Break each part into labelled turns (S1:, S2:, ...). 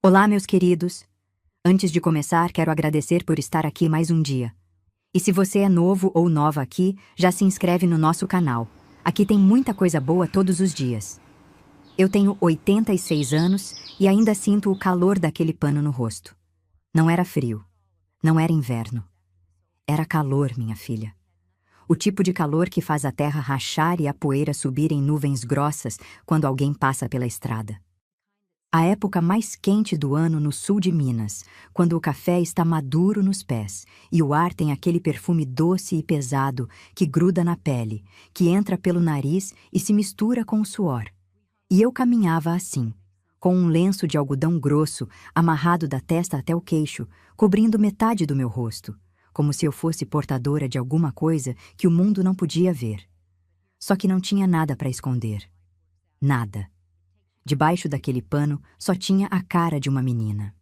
S1: Olá, meus queridos! Antes de começar, quero agradecer por estar aqui mais um dia. E se você é novo ou nova aqui, já se inscreve no nosso canal. Aqui tem muita coisa boa todos os dias. Eu tenho 86 anos e ainda sinto o calor daquele pano no rosto. Não era frio. Não era inverno. Era calor, minha filha. O tipo de calor que faz a terra rachar e a poeira subir em nuvens grossas quando alguém passa pela estrada. A época mais quente do ano no sul de Minas, quando o café está maduro nos pés e o ar tem aquele perfume doce e pesado que gruda na pele, que entra pelo nariz e se mistura com o suor. E eu caminhava assim, com um lenço de algodão grosso amarrado da testa até o queixo, cobrindo metade do meu rosto, como se eu fosse portadora de alguma coisa que o mundo não podia ver. Só que não tinha nada para esconder. Nada. Debaixo daquele pano só tinha a cara de uma menina.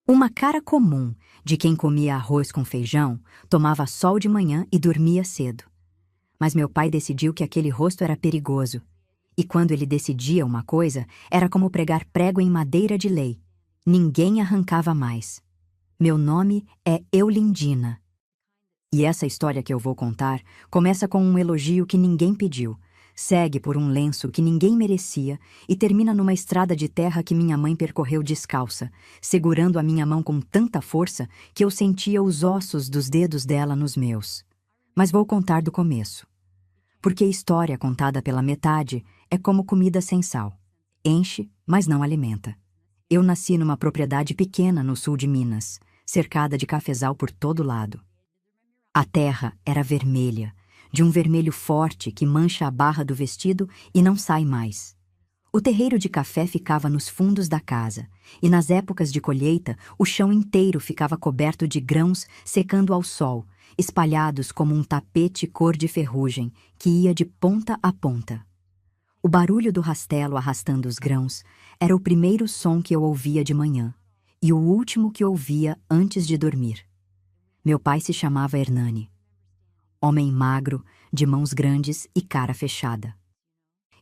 S1: Uma cara comum, de quem comia arroz com feijão, tomava sol de manhã e dormia cedo. Mas meu pai decidiu que aquele rosto era perigoso. E quando ele decidia uma coisa, era como pregar prego em madeira de lei. Ninguém arrancava mais. Meu nome é Eulindina. E essa história que eu vou contar começa com um elogio que ninguém pediu, segue por um lenço que ninguém merecia e termina numa estrada de terra que minha mãe percorreu descalça, segurando a minha mão com tanta força que eu sentia os ossos dos dedos dela nos meus. Mas vou contar do começo. Porque história contada pela metade é como comida sem sal. Enche, mas não alimenta. Eu nasci numa propriedade pequena no sul de Minas, cercada de cafezal por todo lado. A terra era vermelha, de um vermelho forte que mancha a barra do vestido e não sai mais. O terreiro de café ficava nos fundos da casa, e nas épocas de colheita o chão inteiro ficava coberto de grãos secando ao sol, espalhados como um tapete cor de ferrugem que ia de ponta a ponta. O barulho do rastelo arrastando os grãos era o primeiro som que eu ouvia de manhã, e o último que ouvia antes de dormir. Meu pai se chamava Hernani. Homem magro, de mãos grandes e cara fechada.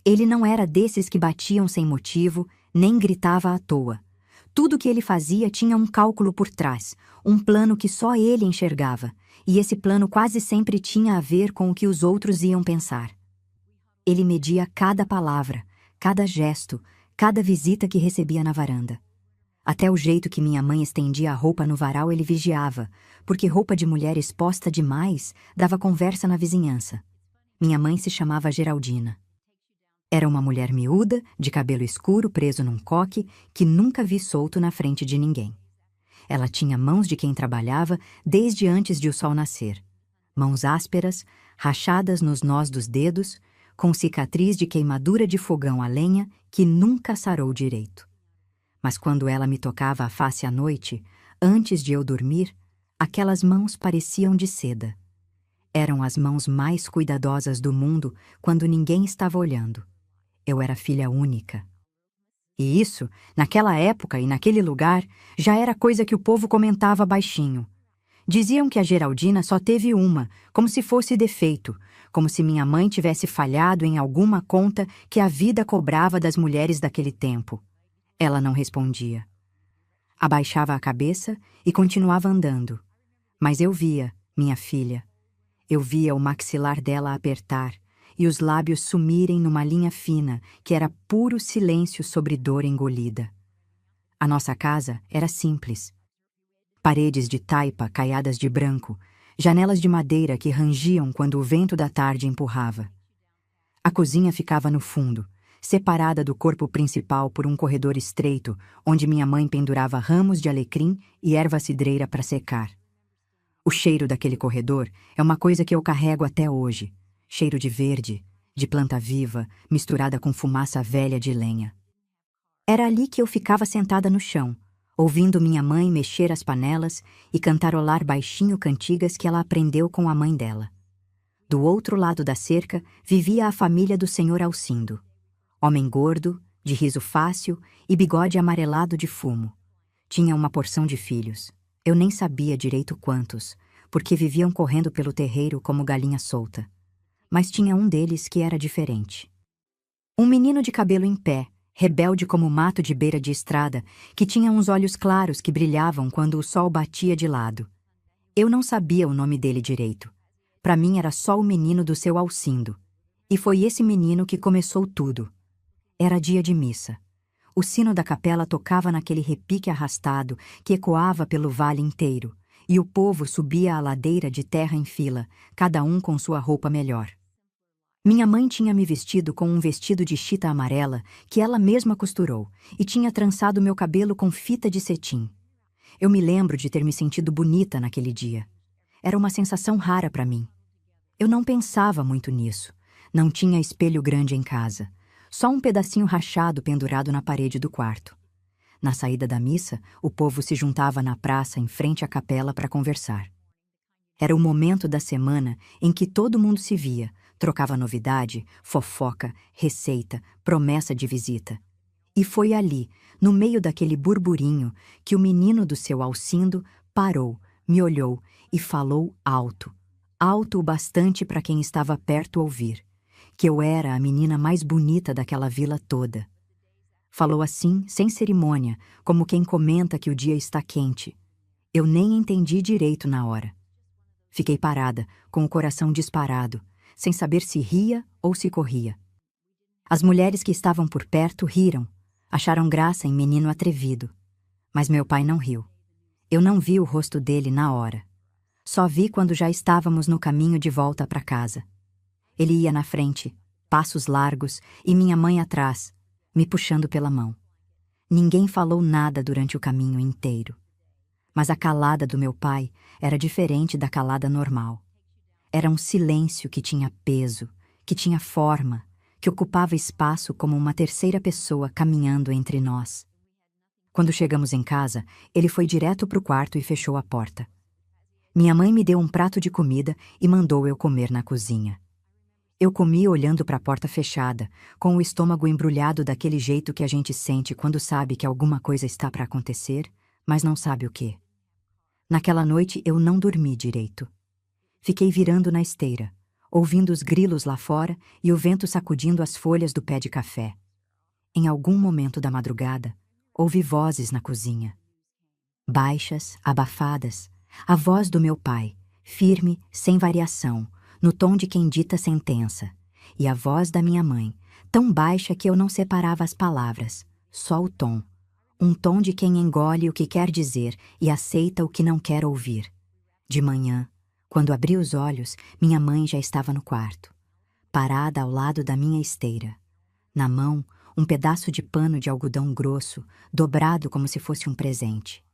S1: Ele não era desses que batiam sem motivo, nem gritava à toa. Tudo que ele fazia tinha um cálculo por trás, um plano que só ele enxergava, e esse plano quase sempre tinha a ver com o que os outros iam pensar. Ele media cada palavra, cada gesto, cada visita que recebia na varanda. Até o jeito que minha mãe estendia a roupa no varal ele vigiava, porque roupa de mulher exposta demais dava conversa na vizinhança. Minha mãe se chamava Geraldina. Era uma mulher miúda, de cabelo escuro preso num coque, que nunca vi solto na frente de ninguém. Ela tinha mãos de quem trabalhava desde antes de o sol nascer. Mãos ásperas, rachadas nos nós dos dedos, com cicatriz de queimadura de fogão a lenha que nunca sarou direito. Mas quando ela me tocava a face à noite, antes de eu dormir, aquelas mãos pareciam de seda. Eram as mãos mais cuidadosas do mundo quando ninguém estava olhando. Eu era filha única. E isso, naquela época e naquele lugar, já era coisa que o povo comentava baixinho. Diziam que a Geraldina só teve uma, como se fosse defeito, como se minha mãe tivesse falhado em alguma conta que a vida cobrava das mulheres daquele tempo. Ela não respondia. Abaixava a cabeça e continuava andando. Mas eu via, minha filha. Eu via o maxilar dela apertar e os lábios sumirem numa linha fina que era puro silêncio sobre dor engolida. A nossa casa era simples. Paredes de taipa caiadas de branco, janelas de madeira que rangiam quando o vento da tarde empurrava. A cozinha ficava no fundo, separada do corpo principal por um corredor estreito, onde minha mãe pendurava ramos de alecrim e erva cidreira para secar. O cheiro daquele corredor é uma coisa que eu carrego até hoje. Cheiro de verde, de planta viva, misturada com fumaça velha de lenha. Era ali que eu ficava sentada no chão, ouvindo minha mãe mexer as panelas e cantarolar baixinho cantigas que ela aprendeu com a mãe dela. Do outro lado da cerca vivia a família do senhor Alcindo. Homem gordo, de riso fácil e bigode amarelado de fumo. Tinha uma porção de filhos. Eu nem sabia direito quantos, porque viviam correndo pelo terreiro como galinha solta. Mas tinha um deles que era diferente. Um menino de cabelo em pé, rebelde como o mato de beira de estrada, que tinha uns olhos claros que brilhavam quando o sol batia de lado. Eu não sabia o nome dele direito. Para mim era só o menino do seu Alcindo. E foi esse menino que começou tudo. Era dia de missa. O sino da capela tocava naquele repique arrastado que ecoava pelo vale inteiro, e o povo subia a ladeira de terra em fila, cada um com sua roupa melhor. Minha mãe tinha me vestido com um vestido de chita amarela que ela mesma costurou e tinha trançado meu cabelo com fita de cetim. Eu me lembro de ter me sentido bonita naquele dia. Era uma sensação rara para mim. Eu não pensava muito nisso. Não tinha espelho grande em casa. Só um pedacinho rachado pendurado na parede do quarto. Na saída da missa, o povo se juntava na praça em frente à capela para conversar. Era o momento da semana em que todo mundo se via, trocava novidade, fofoca, receita, promessa de visita. E foi ali, no meio daquele burburinho, que o menino do seu Alcindo parou, me olhou e falou alto, alto o bastante para quem estava perto ouvir, que eu era a menina mais bonita daquela vila toda. Falou assim, sem cerimônia, como quem comenta que o dia está quente. Eu nem entendi direito na hora. Fiquei parada, com o coração disparado, sem saber se ria ou se corria. As mulheres que estavam por perto riram, acharam graça em menino atrevido. Mas meu pai não riu. Eu não vi o rosto dele na hora. Só vi quando já estávamos no caminho de volta para casa. Ele ia na frente, passos largos, e minha mãe atrás, me puxando pela mão. Ninguém falou nada durante o caminho inteiro. Mas a calada do meu pai era diferente da calada normal. Era um silêncio que tinha peso, que tinha forma, que ocupava espaço como uma terceira pessoa caminhando entre nós. Quando chegamos em casa, ele foi direto para o quarto e fechou a porta. Minha mãe me deu um prato de comida e mandou eu comer na cozinha. Eu comi olhando para a porta fechada, com o estômago embrulhado daquele jeito que a gente sente quando sabe que alguma coisa está para acontecer, mas não sabe o quê. Naquela noite eu não dormi direito. Fiquei virando na esteira, ouvindo os grilos lá fora e o vento sacudindo as folhas do pé de café. Em algum momento da madrugada, ouvi vozes na cozinha. Baixas, abafadas, a voz do meu pai, firme, sem variação, no tom de quem dita sentença, e a voz da minha mãe, tão baixa que eu não separava as palavras, só o tom. Um tom de quem engole o que quer dizer e aceita o que não quer ouvir. De manhã, quando abri os olhos, minha mãe já estava no quarto, parada ao lado da minha esteira. Na mão, um pedaço de pano de algodão grosso, dobrado como se fosse um presente.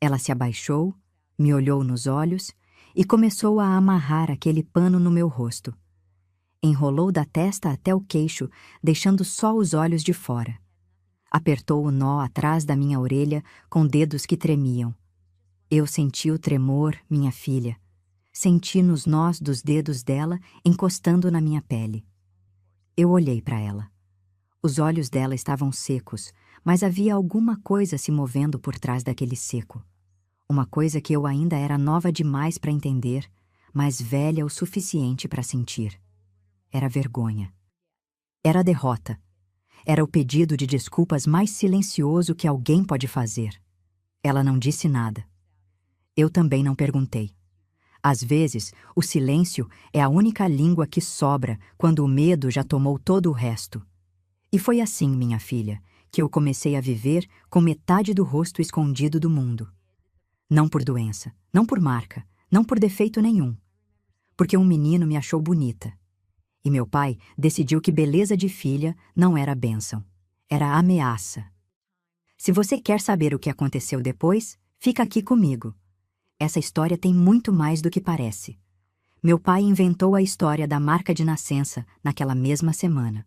S1: Ela se abaixou, me olhou nos olhos e começou a amarrar aquele pano no meu rosto. Enrolou da testa até o queixo, deixando só os olhos de fora. Apertou o nó atrás da minha orelha com dedos que tremiam. Eu senti o tremor, minha filha. Senti nos nós dos dedos dela encostando na minha pele. Eu olhei para ela. Os olhos dela estavam secos, mas havia alguma coisa se movendo por trás daquele seco. Uma coisa que eu ainda era nova demais para entender, mas velha o suficiente para sentir. Era vergonha. Era derrota. Era o pedido de desculpas mais silencioso que alguém pode fazer. Ela não disse nada. Eu também não perguntei. Às vezes, o silêncio é a única língua que sobra quando o medo já tomou todo o resto. E foi assim, minha filha, que eu comecei a viver com metade do rosto escondido do mundo. Não por doença, não por marca, não por defeito nenhum. Porque um menino me achou bonita. E meu pai decidiu que beleza de filha não era bênção, era ameaça. Se você quer saber o que aconteceu depois, fica aqui comigo. Essa história tem muito mais do que parece. Meu pai inventou a história da marca de nascença naquela mesma semana.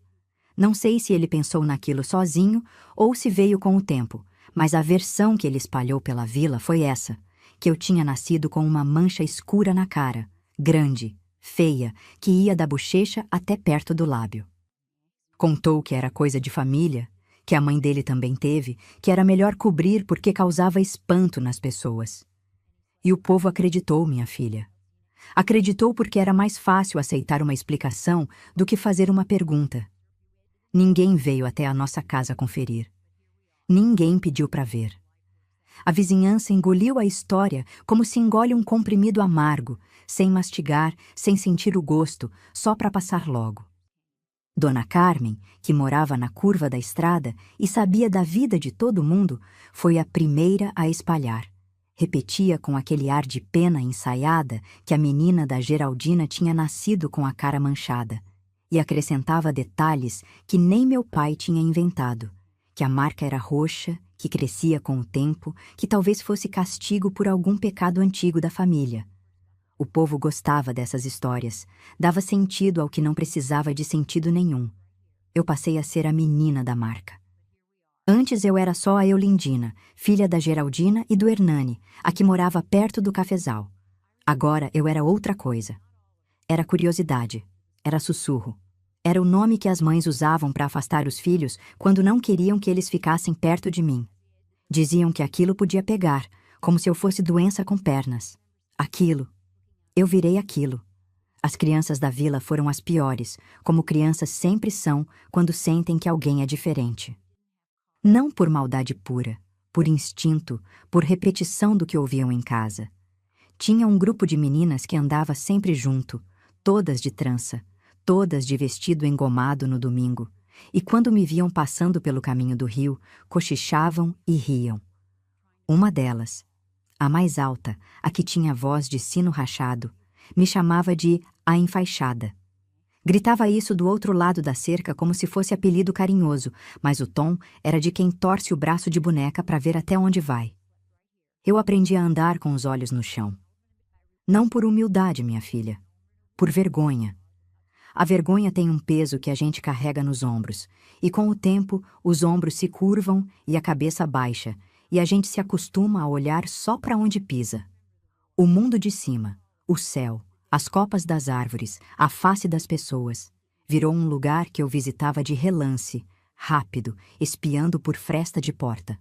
S1: Não sei se ele pensou naquilo sozinho ou se veio com o tempo, mas a versão que ele espalhou pela vila foi essa, que eu tinha nascido com uma mancha escura na cara, grande, feia, que ia da bochecha até perto do lábio. Contou que era coisa de família, que a mãe dele também teve, que era melhor cobrir porque causava espanto nas pessoas. E o povo acreditou, minha filha. Acreditou porque era mais fácil aceitar uma explicação do que fazer uma pergunta. Ninguém veio até a nossa casa conferir. Ninguém pediu para ver. A vizinhança engoliu a história como se engole um comprimido amargo, sem mastigar, sem sentir o gosto, só para passar logo. Dona Carmen, que morava na curva da estrada e sabia da vida de todo mundo, foi a primeira a espalhar. Repetia com aquele ar de pena ensaiada que a menina da Geraldina tinha nascido com a cara manchada, e acrescentava detalhes que nem meu pai tinha inventado, que a marca era roxa, que crescia com o tempo, que talvez fosse castigo por algum pecado antigo da família. O povo gostava dessas histórias, dava sentido ao que não precisava de sentido nenhum. Eu passei a ser a menina da marca. Antes eu era só a Eulindina, filha da Geraldina e do Hernani, a que morava perto do cafezal. Agora eu era outra coisa. Era curiosidade, era sussurro. Era o nome que as mães usavam para afastar os filhos quando não queriam que eles ficassem perto de mim. Diziam que aquilo podia pegar, como se eu fosse doença com pernas. Aquilo. Eu virei aquilo. As crianças da vila foram as piores, como crianças sempre são quando sentem que alguém é diferente. Não por maldade pura, por instinto, por repetição do que ouviam em casa. Tinha um grupo de meninas que andava sempre junto, todas de trança, todas de vestido engomado no domingo, e quando me viam passando pelo caminho do rio, cochichavam e riam. Uma delas, a mais alta, a que tinha voz de sino rachado, me chamava de a enfaixada. Gritava isso do outro lado da cerca como se fosse apelido carinhoso, mas o tom era de quem torce o braço de boneca para ver até onde vai. Eu aprendi a andar com os olhos no chão. Não por humildade, minha filha, por vergonha. A vergonha tem um peso que a gente carrega nos ombros, e com o tempo os ombros se curvam e a cabeça baixa, e a gente se acostuma a olhar só para onde pisa. O mundo de cima, o céu, as copas das árvores, a face das pessoas, virou um lugar que eu visitava de relance, rápido, espiando por fresta de porta.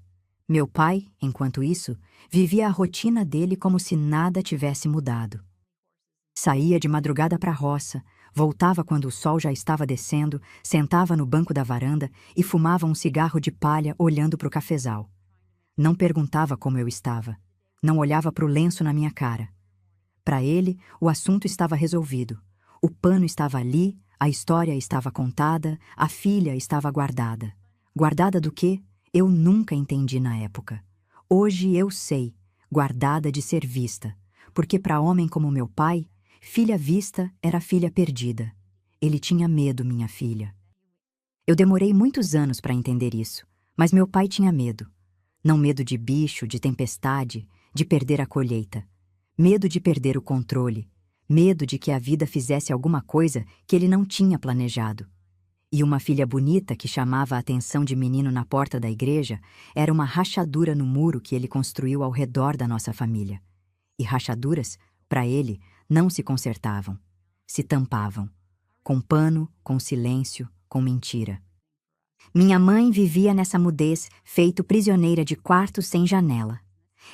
S1: Meu pai, enquanto isso, vivia a rotina dele como se nada tivesse mudado. Saía de madrugada para a roça, voltava quando o sol já estava descendo, sentava no banco da varanda e fumava um cigarro de palha olhando para o cafezal. Não perguntava como eu estava, não olhava para o lenço na minha cara. Para ele, o assunto estava resolvido. O pano estava ali, a história estava contada, a filha estava guardada. Guardada do quê? Eu nunca entendi na época. Hoje eu sei, guardada de ser vista, porque para homem como meu pai, filha vista era filha perdida. Ele tinha medo, minha filha. Eu demorei muitos anos para entender isso, mas meu pai tinha medo. Não medo de bicho, de tempestade, de perder a colheita. Medo de perder o controle. Medo de que a vida fizesse alguma coisa que ele não tinha planejado. E uma filha bonita que chamava a atenção de menino na porta da igreja era uma rachadura no muro que ele construiu ao redor da nossa família. E rachaduras, para ele, não se consertavam. Se tampavam. Com pano, com silêncio, com mentira. Minha mãe vivia nessa mudez, feito prisioneira de quarto sem janela.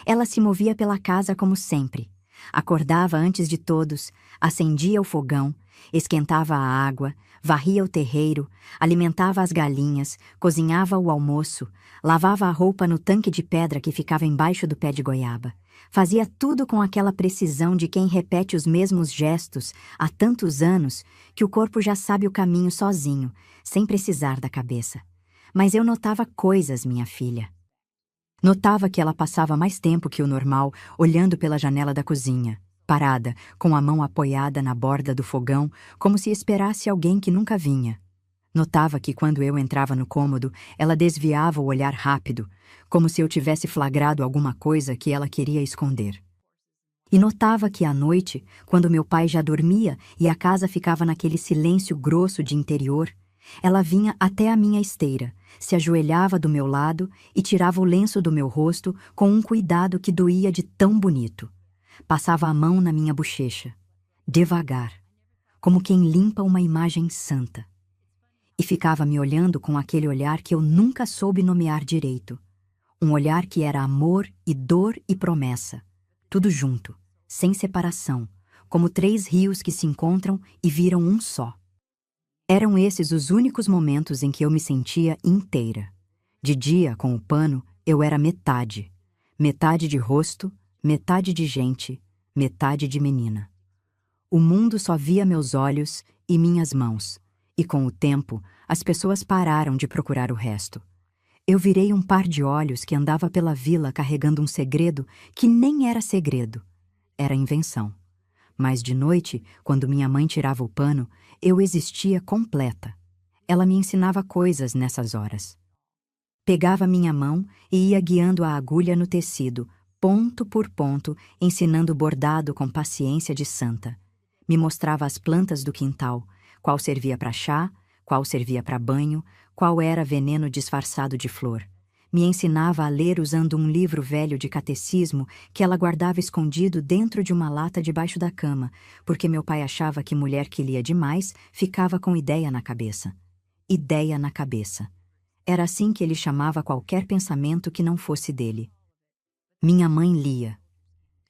S1: Ela se movia pela casa como sempre. Acordava antes de todos, acendia o fogão, esquentava a água, varria o terreiro, alimentava as galinhas, cozinhava o almoço, lavava a roupa no tanque de pedra que ficava embaixo do pé de goiaba. Fazia tudo com aquela precisão de quem repete os mesmos gestos há tantos anos que o corpo já sabe o caminho sozinho, sem precisar da cabeça. Mas eu notava coisas, minha filha. Notava que ela passava mais tempo que o normal olhando pela janela da cozinha, parada, com a mão apoiada na borda do fogão, como se esperasse alguém que nunca vinha. Notava que quando eu entrava no cômodo, ela desviava o olhar rápido, como se eu tivesse flagrado alguma coisa que ela queria esconder. E notava que à noite, quando meu pai já dormia e a casa ficava naquele silêncio grosso de interior, ela vinha até a minha esteira, se ajoelhava do meu lado e tirava o lenço do meu rosto com um cuidado que doía de tão bonito. Passava a mão na minha bochecha, devagar, como quem limpa uma imagem santa. E ficava me olhando com aquele olhar que eu nunca soube nomear direito. Um olhar que era amor e dor e promessa. Tudo junto, sem separação, como três rios que se encontram e viram um só. Eram esses os únicos momentos em que eu me sentia inteira. De dia, com o pano, eu era metade. Metade de rosto, metade de gente, metade de menina. O mundo só via meus olhos e minhas mãos, e com o tempo, as pessoas pararam de procurar o resto. Eu virei um par de olhos que andava pela vila carregando um segredo que nem era segredo, era invenção. Mas de noite, quando minha mãe tirava o pano, eu existia completa. Ela me ensinava coisas nessas horas. Pegava minha mão e ia guiando a agulha no tecido, ponto por ponto, ensinando bordado com paciência de santa. Me mostrava as plantas do quintal, qual servia para chá, qual servia para banho, qual era veneno disfarçado de flor. Me ensinava a ler usando um livro velho de catecismo que ela guardava escondido dentro de uma lata debaixo da cama, porque meu pai achava que mulher que lia demais ficava com ideia na cabeça. Ideia na cabeça. Era assim que ele chamava qualquer pensamento que não fosse dele. Minha mãe lia.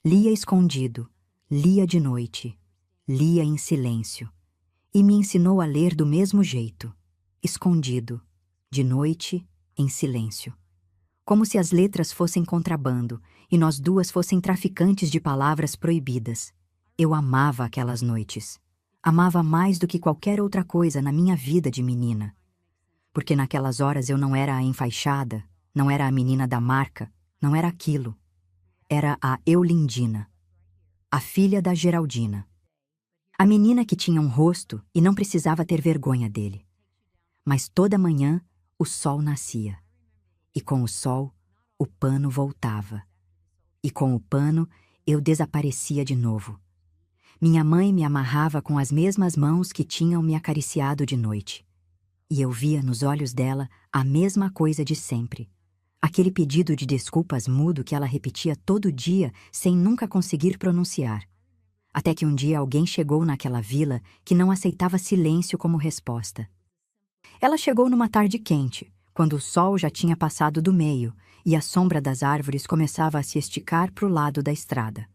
S1: Lia escondido, lia de noite, lia em silêncio. E me ensinou a ler do mesmo jeito, escondido, de noite, em silêncio. Como se as letras fossem contrabando e nós duas fossem traficantes de palavras proibidas. Eu amava aquelas noites. Amava mais do que qualquer outra coisa na minha vida de menina. Porque naquelas horas eu não era a enfaixada, não era a menina da marca, não era aquilo. Era a Eulindina, a filha da Geraldina. A menina que tinha um rosto e não precisava ter vergonha dele. Mas toda manhã o sol nascia. E com o sol, o pano voltava. E com o pano, eu desaparecia de novo. Minha mãe me amarrava com as mesmas mãos que tinham me acariciado de noite. E eu via nos olhos dela a mesma coisa de sempre. Aquele pedido de desculpas mudo que ela repetia todo dia sem nunca conseguir pronunciar. Até que um dia alguém chegou naquela vila que não aceitava silêncio como resposta. Ela chegou numa tarde quente, quando o sol já tinha passado do meio e a sombra das árvores começava a se esticar para o lado da estrada.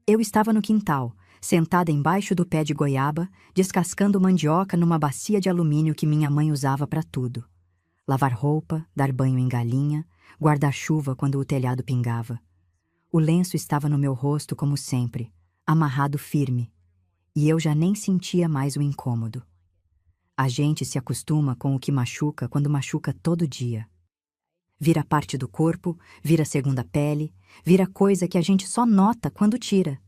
S1: Eu estava no quintal, sentada embaixo do pé de goiaba, descascando mandioca numa bacia de alumínio que minha mãe usava para tudo. Lavar roupa, dar banho em galinha, guardar-chuva quando o telhado pingava. O lenço estava no meu rosto como sempre, amarrado firme, e eu já nem sentia mais o incômodo. A gente se acostuma com o que machuca quando machuca todo dia. Vira parte do corpo, vira segunda pele, vira coisa que a gente só nota quando tira.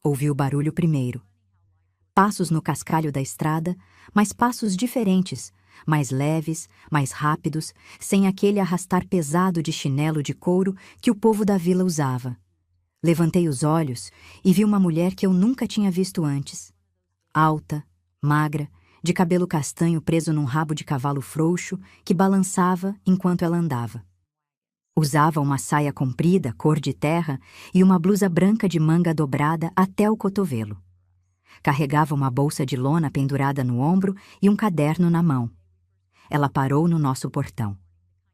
S1: Ouvi o barulho primeiro. Passos no cascalho da estrada, mas passos diferentes, mais leves, mais rápidos, sem aquele arrastar pesado de chinelo de couro que o povo da vila usava. Levantei os olhos e vi uma mulher que eu nunca tinha visto antes. Alta, magra, de cabelo castanho preso num rabo de cavalo frouxo que balançava enquanto ela andava. Usava uma saia comprida, cor de terra, e uma blusa branca de manga dobrada até o cotovelo. Carregava uma bolsa de lona pendurada no ombro e um caderno na mão. Ela parou no nosso portão.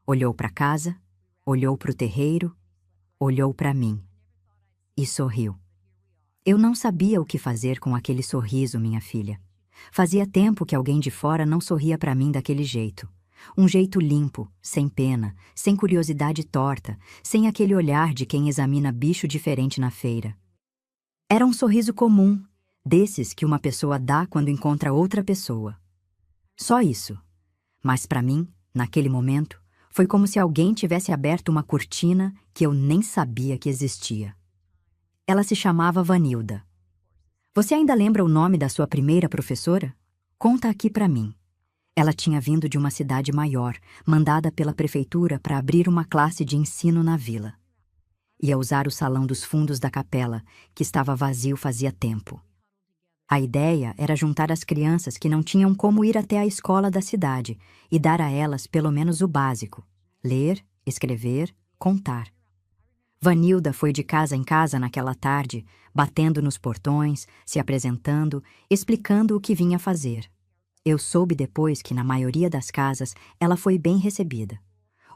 S1: Olhou para casa, olhou para o terreiro, olhou para mim. E sorriu. Eu não sabia o que fazer com aquele sorriso, minha filha. Fazia tempo que alguém de fora não sorria para mim daquele jeito. Um jeito limpo, sem pena, sem curiosidade torta, sem aquele olhar de quem examina bicho diferente na feira. Era um sorriso comum, desses que uma pessoa dá quando encontra outra pessoa. Só isso. Mas para mim, naquele momento, foi como se alguém tivesse aberto uma cortina que eu nem sabia que existia. Ela se chamava Vanilda. Você ainda lembra o nome da sua primeira professora? Conta aqui para mim. Ela tinha vindo de uma cidade maior, mandada pela prefeitura para abrir uma classe de ensino na vila. Ia usar o salão dos fundos da capela, que estava vazio fazia tempo. A ideia era juntar as crianças que não tinham como ir até a escola da cidade e dar a elas pelo menos o básico: ler, escrever, contar. Vanilda foi de casa em casa naquela tarde, batendo nos portões, se apresentando, explicando o que vinha fazer. Eu soube depois que, na maioria das casas, ela foi bem recebida.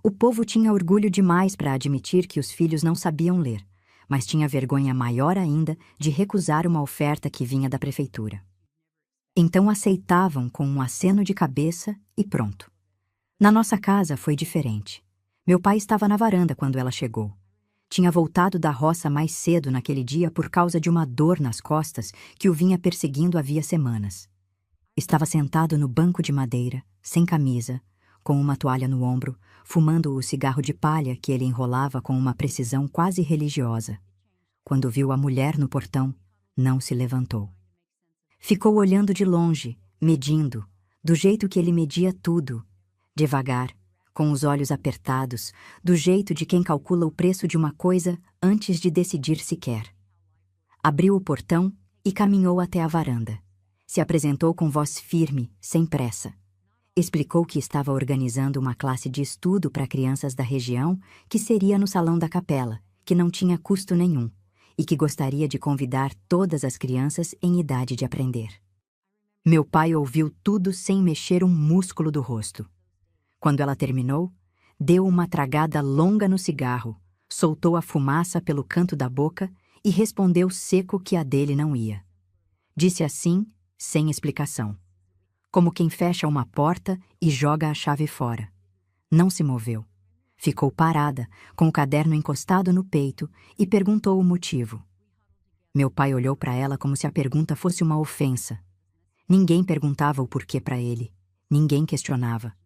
S1: O povo tinha orgulho demais para admitir que os filhos não sabiam ler, mas tinha vergonha maior ainda de recusar uma oferta que vinha da prefeitura. Então aceitavam com um aceno de cabeça e pronto. Na nossa casa foi diferente. Meu pai estava na varanda quando ela chegou. Tinha voltado da roça mais cedo naquele dia por causa de uma dor nas costas que o vinha perseguindo havia semanas. Estava sentado no banco de madeira, sem camisa, com uma toalha no ombro, fumando o cigarro de palha que ele enrolava com uma precisão quase religiosa. Quando viu a mulher no portão, não se levantou. Ficou olhando de longe, medindo, do jeito que ele media tudo, devagar, com os olhos apertados, do jeito de quem calcula o preço de uma coisa antes de decidir se quer. Abriu o portão e caminhou até a varanda. Se apresentou com voz firme, sem pressa. Explicou que estava organizando uma classe de estudo para crianças da região que seria no salão da capela, que não tinha custo nenhum, e que gostaria de convidar todas as crianças em idade de aprender. Meu pai ouviu tudo sem mexer um músculo do rosto. Quando ela terminou, deu uma tragada longa no cigarro, soltou a fumaça pelo canto da boca e respondeu seco que a dele não ia. Disse assim, sem explicação, como quem fecha uma porta e joga a chave fora. Não se moveu. Ficou parada, com o caderno encostado no peito, e perguntou o motivo. Meu pai olhou para ela como se a pergunta fosse uma ofensa. Ninguém perguntava o porquê para ele. Ninguém questionava.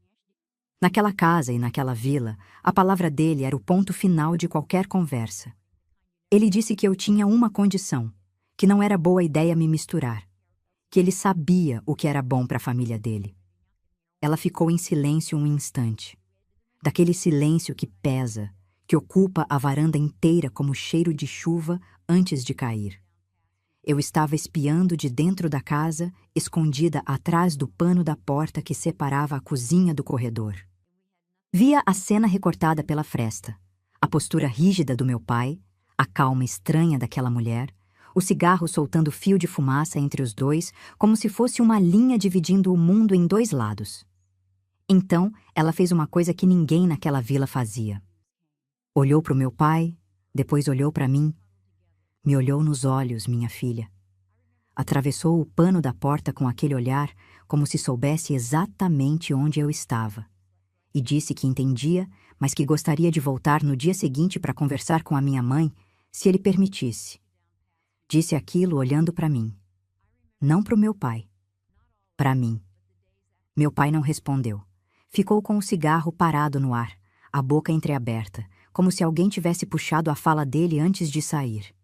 S1: Naquela casa e naquela vila, a palavra dele era o ponto final de qualquer conversa. Ele disse que eu tinha uma condição, que não era boa ideia me misturar, que ele sabia o que era bom para a família dele. Ela ficou em silêncio um instante. Daquele silêncio que pesa, que ocupa a varanda inteira como cheiro de chuva antes de cair. Eu estava espiando de dentro da casa, escondida atrás do pano da porta que separava a cozinha do corredor. Via a cena recortada pela fresta, a postura rígida do meu pai, a calma estranha daquela mulher, o cigarro soltando fio de fumaça entre os dois, como se fosse uma linha dividindo o mundo em dois lados. Então, ela fez uma coisa que ninguém naquela vila fazia. Olhou para o meu pai, depois olhou para mim. Me olhou nos olhos, minha filha. Atravessou o pano da porta com aquele olhar, como se soubesse exatamente onde eu estava. E disse que entendia, mas que gostaria de voltar no dia seguinte para conversar com a minha mãe, se ele permitisse. Disse aquilo olhando para mim. Não para o meu pai. Para mim. Meu pai não respondeu. Ficou com o cigarro parado no ar, a boca entreaberta, como se alguém tivesse puxado a fala dele antes de sair.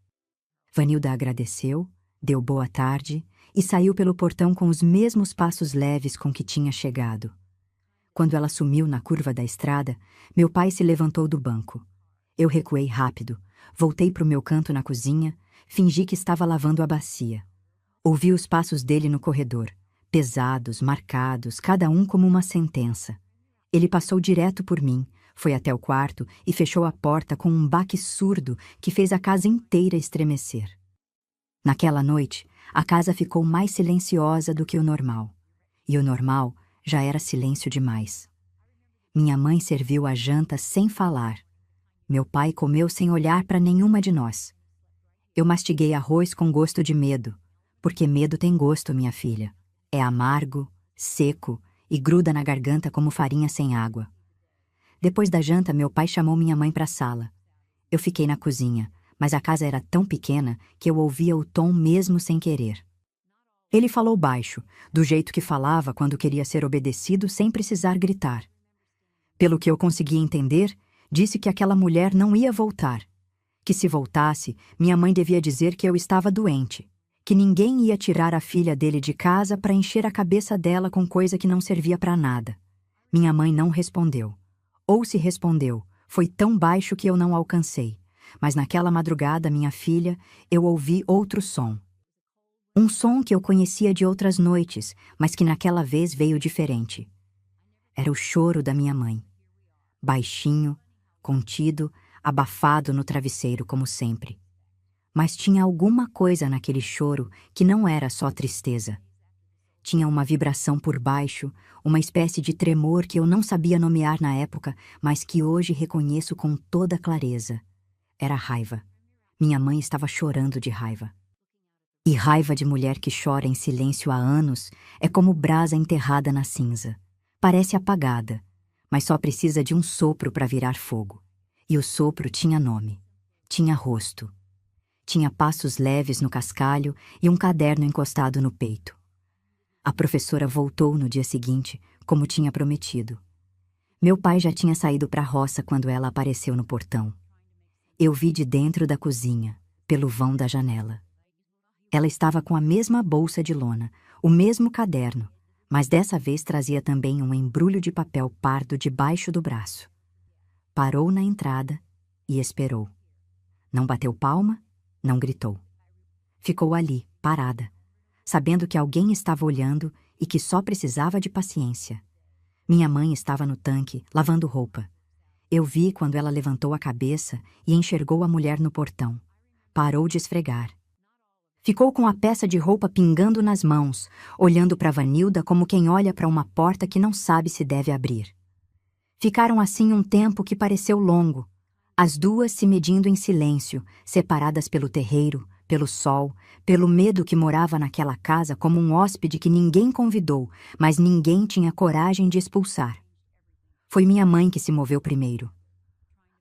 S1: Vanilda agradeceu, deu boa tarde e saiu pelo portão com os mesmos passos leves com que tinha chegado. Quando ela sumiu na curva da estrada, meu pai se levantou do banco. Eu recuei rápido, voltei para o meu canto na cozinha, fingi que estava lavando a bacia. Ouvi os passos dele no corredor, pesados, marcados, cada um como uma sentença. Ele passou direto por mim, foi até o quarto e fechou a porta com um baque surdo que fez a casa inteira estremecer. Naquela noite, a casa ficou mais silenciosa do que o normal. E o normal já era silêncio demais. Minha mãe serviu a janta sem falar. Meu pai comeu sem olhar para nenhuma de nós. Eu mastiguei arroz com gosto de medo, porque medo tem gosto, minha filha. É amargo, seco e gruda na garganta como farinha sem água. Depois da janta, meu pai chamou minha mãe para a sala. Eu fiquei na cozinha, mas a casa era tão pequena que eu ouvia o tom mesmo sem querer. Ele falou baixo, do jeito que falava quando queria ser obedecido sem precisar gritar. Pelo que eu conseguia entender, disse que aquela mulher não ia voltar. Que se voltasse, minha mãe devia dizer que eu estava doente, que ninguém ia tirar a filha dele de casa para encher a cabeça dela com coisa que não servia para nada. Minha mãe não respondeu. Ou se respondeu, foi tão baixo que eu não alcancei. Mas naquela madrugada, minha filha, eu ouvi outro som. Um som que eu conhecia de outras noites, mas que naquela vez veio diferente. Era o choro da minha mãe. Baixinho, contido, abafado no travesseiro, como sempre. Mas tinha alguma coisa naquele choro que não era só tristeza. Tinha uma vibração por baixo, uma espécie de tremor que eu não sabia nomear na época, mas que hoje reconheço com toda clareza. Era raiva. Minha mãe estava chorando de raiva. E raiva de mulher que chora em silêncio há anos é como brasa enterrada na cinza. Parece apagada, mas só precisa de um sopro para virar fogo. E o sopro tinha nome, tinha rosto. Tinha passos leves no cascalho e um caderno encostado no peito. A professora voltou no dia seguinte, como tinha prometido. Meu pai já tinha saído para a roça quando ela apareceu no portão. Eu vi de dentro da cozinha, pelo vão da janela. Ela estava com a mesma bolsa de lona, o mesmo caderno, mas dessa vez trazia também um embrulho de papel pardo debaixo do braço. Parou na entrada e esperou. Não bateu palma, não gritou. Ficou ali, parada, sabendo que alguém estava olhando e que só precisava de paciência. Minha mãe estava no tanque, lavando roupa. Eu vi quando ela levantou a cabeça e enxergou a mulher no portão. Parou de esfregar. Ficou com a peça de roupa pingando nas mãos, olhando para Vanilda como quem olha para uma porta que não sabe se deve abrir. Ficaram assim um tempo que pareceu longo, as duas se medindo em silêncio, separadas pelo terreiro, pelo sol, pelo medo que morava naquela casa como um hóspede que ninguém convidou, mas ninguém tinha coragem de expulsar. Foi minha mãe que se moveu primeiro.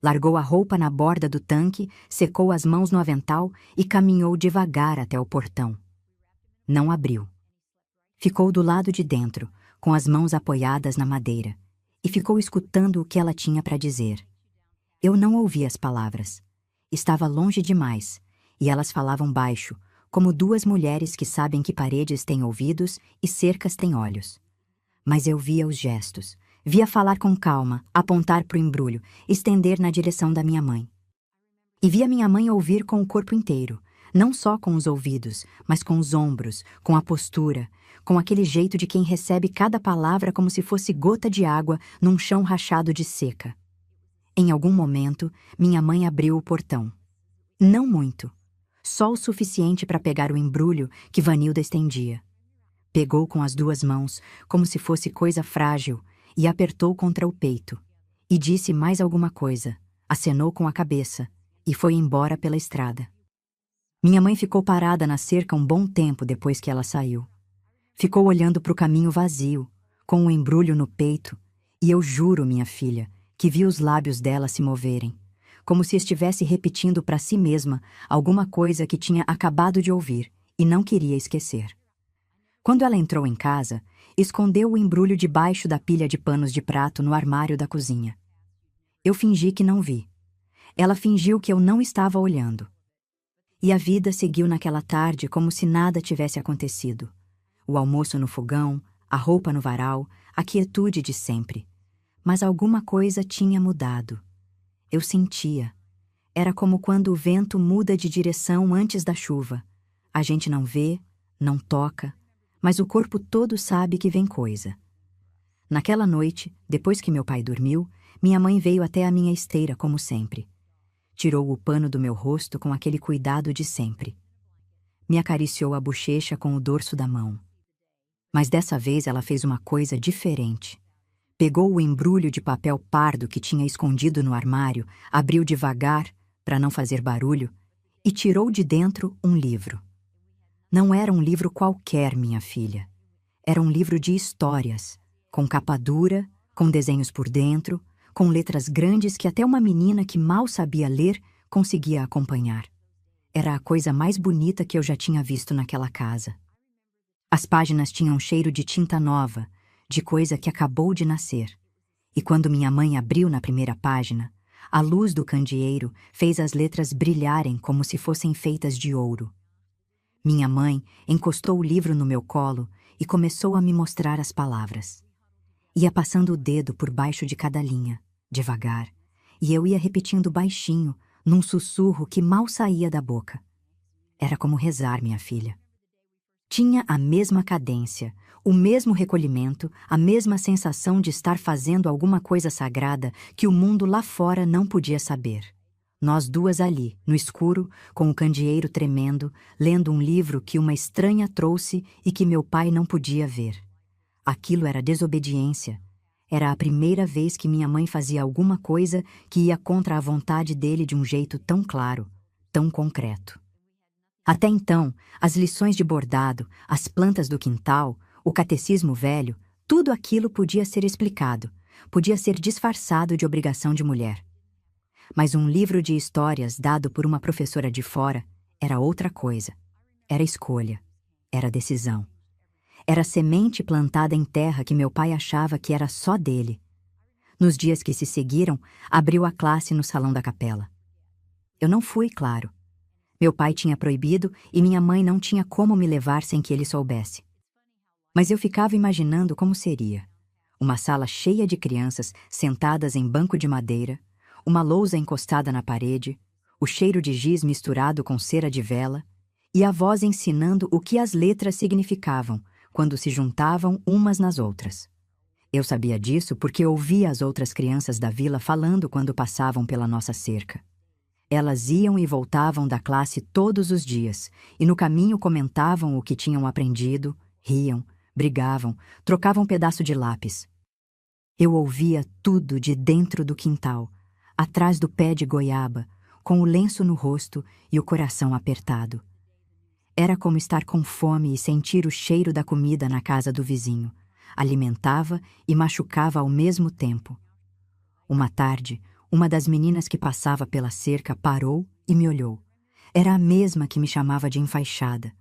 S1: Largou a roupa na borda do tanque, secou as mãos no avental e caminhou devagar até o portão. Não abriu. Ficou do lado de dentro, com as mãos apoiadas na madeira, e ficou escutando o que ela tinha para dizer. Eu não ouvi as palavras. Estava longe demais, e elas falavam baixo, como duas mulheres que sabem que paredes têm ouvidos e cercas têm olhos. Mas eu via os gestos. Via falar com calma, apontar para o embrulho, estender na direção da minha mãe. E via minha mãe ouvir com o corpo inteiro, não só com os ouvidos, mas com os ombros, com a postura, com aquele jeito de quem recebe cada palavra como se fosse gota de água num chão rachado de seca. Em algum momento, minha mãe abriu o portão. Não muito, só o suficiente para pegar o embrulho que Vanilda estendia. Pegou com as duas mãos, como se fosse coisa frágil, e apertou contra o peito. E disse mais alguma coisa, acenou com a cabeça, e foi embora pela estrada. Minha mãe ficou parada na cerca um bom tempo depois que ela saiu. Ficou olhando para o caminho vazio, com o embrulho no peito, e eu juro, minha filha, que vi os lábios dela se moverem, como se estivesse repetindo para si mesma alguma coisa que tinha acabado de ouvir e não queria esquecer. Quando ela entrou em casa, escondeu o embrulho debaixo da pilha de panos de prato no armário da cozinha. Eu fingi que não vi. Ela fingiu que eu não estava olhando. E a vida seguiu naquela tarde como se nada tivesse acontecido. O almoço no fogão, a roupa no varal, a quietude de sempre. Mas alguma coisa tinha mudado. Eu sentia. Era como quando o vento muda de direção antes da chuva. A gente não vê, não toca, mas o corpo todo sabe que vem coisa. Naquela noite, depois que meu pai dormiu, minha mãe veio até a minha esteira, como sempre. Tirou o pano do meu rosto com aquele cuidado de sempre. Me acariciou a bochecha com o dorso da mão. Mas dessa vez ela fez uma coisa diferente. Pegou o embrulho de papel pardo que tinha escondido no armário, abriu devagar, para não fazer barulho, e tirou de dentro um livro. Não era um livro qualquer, minha filha. Era um livro de histórias, com capa dura, com desenhos por dentro, com letras grandes que até uma menina que mal sabia ler conseguia acompanhar. Era a coisa mais bonita que eu já tinha visto naquela casa. As páginas tinham cheiro de tinta nova, de coisa que acabou de nascer. E quando minha mãe abriu na primeira página, a luz do candeeiro fez as letras brilharem como se fossem feitas de ouro. Minha mãe encostou o livro no meu colo e começou a me mostrar as palavras. Ia passando o dedo por baixo de cada linha, devagar, e eu ia repetindo baixinho, num sussurro que mal saía da boca. Era como rezar, minha filha. Tinha a mesma cadência, o mesmo recolhimento, a mesma sensação de estar fazendo alguma coisa sagrada que o mundo lá fora não podia saber. Nós duas ali, no escuro, com o candeeiro tremendo, lendo um livro que uma estranha trouxe e que meu pai não podia ver. Aquilo era desobediência. Era a primeira vez que minha mãe fazia alguma coisa que ia contra a vontade dele de um jeito tão claro, tão concreto. Até então, as lições de bordado, as plantas do quintal, o catecismo velho, tudo aquilo podia ser explicado, podia ser disfarçado de obrigação de mulher. Mas um livro de histórias dado por uma professora de fora era outra coisa. Era escolha, era decisão. Era semente plantada em terra que meu pai achava que era só dele. Nos dias que se seguiram, abriu a classe no salão da capela. Eu não fui, claro. Meu pai tinha proibido e minha mãe não tinha como me levar sem que ele soubesse. Mas eu ficava imaginando como seria. Uma sala cheia de crianças sentadas em banco de madeira, uma lousa encostada na parede, o cheiro de giz misturado com cera de vela, e a voz ensinando o que as letras significavam quando se juntavam umas nas outras. Eu sabia disso porque ouvia as outras crianças da vila falando quando passavam pela nossa cerca. Elas iam e voltavam da classe todos os dias, e no caminho comentavam o que tinham aprendido, riam, brigavam, trocavam um pedaço de lápis. Eu ouvia tudo de dentro do quintal, atrás do pé de goiaba, com o lenço no rosto e o coração apertado. Era como estar com fome e sentir o cheiro da comida na casa do vizinho. Alimentava e machucava ao mesmo tempo. Uma tarde, uma das meninas que passava pela cerca parou e me olhou. Era a mesma que me chamava de enfaixada,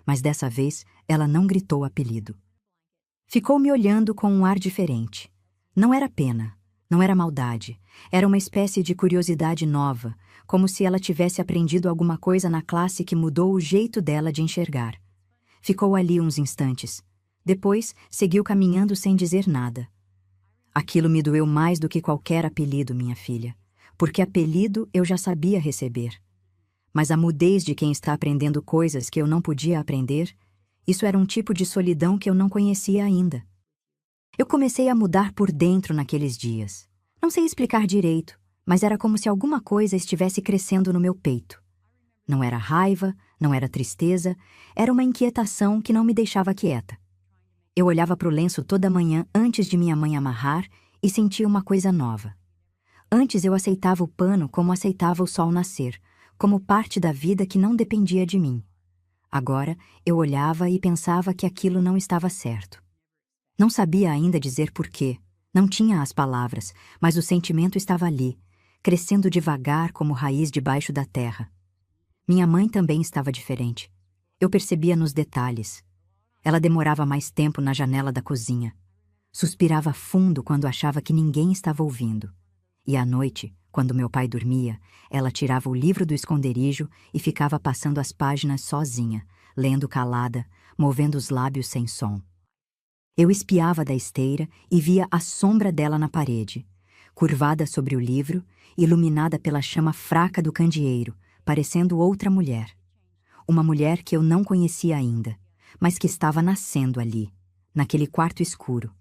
S1: mas dessa vez ela não gritou apelido. Ficou me olhando com um ar diferente. Não era pena, não era maldade, era uma espécie de curiosidade nova, como se ela tivesse aprendido alguma coisa na classe que mudou o jeito dela de enxergar. Ficou ali uns instantes. Depois, seguiu caminhando sem dizer nada. Aquilo me doeu mais do que qualquer apelido, minha filha, porque apelido eu já sabia receber. Mas a mudez de quem está aprendendo coisas que eu não podia aprender, isso era um tipo de solidão que eu não conhecia ainda. Eu comecei a mudar por dentro naqueles dias. Não sei explicar direito, mas era como se alguma coisa estivesse crescendo no meu peito. Não era raiva, não era tristeza, era uma inquietação que não me deixava quieta. Eu olhava para o lenço toda manhã antes de minha mãe amarrar e sentia uma coisa nova. Antes eu aceitava o pano como aceitava o sol nascer, como parte da vida que não dependia de mim. Agora eu olhava e pensava que aquilo não estava certo. Não sabia ainda dizer porquê, não tinha as palavras, mas o sentimento estava ali, crescendo devagar como raiz debaixo da terra. Minha mãe também estava diferente. Eu percebia nos detalhes. Ela demorava mais tempo na janela da cozinha. Suspirava fundo quando achava que ninguém estava ouvindo. E à noite, quando meu pai dormia, ela tirava o livro do esconderijo e ficava passando as páginas sozinha, lendo calada, movendo os lábios sem som. Eu espiava da esteira e via a sombra dela na parede, curvada sobre o livro, iluminada pela chama fraca do candeeiro, parecendo outra mulher. Uma mulher que eu não conhecia ainda, mas que estava nascendo ali, naquele quarto escuro,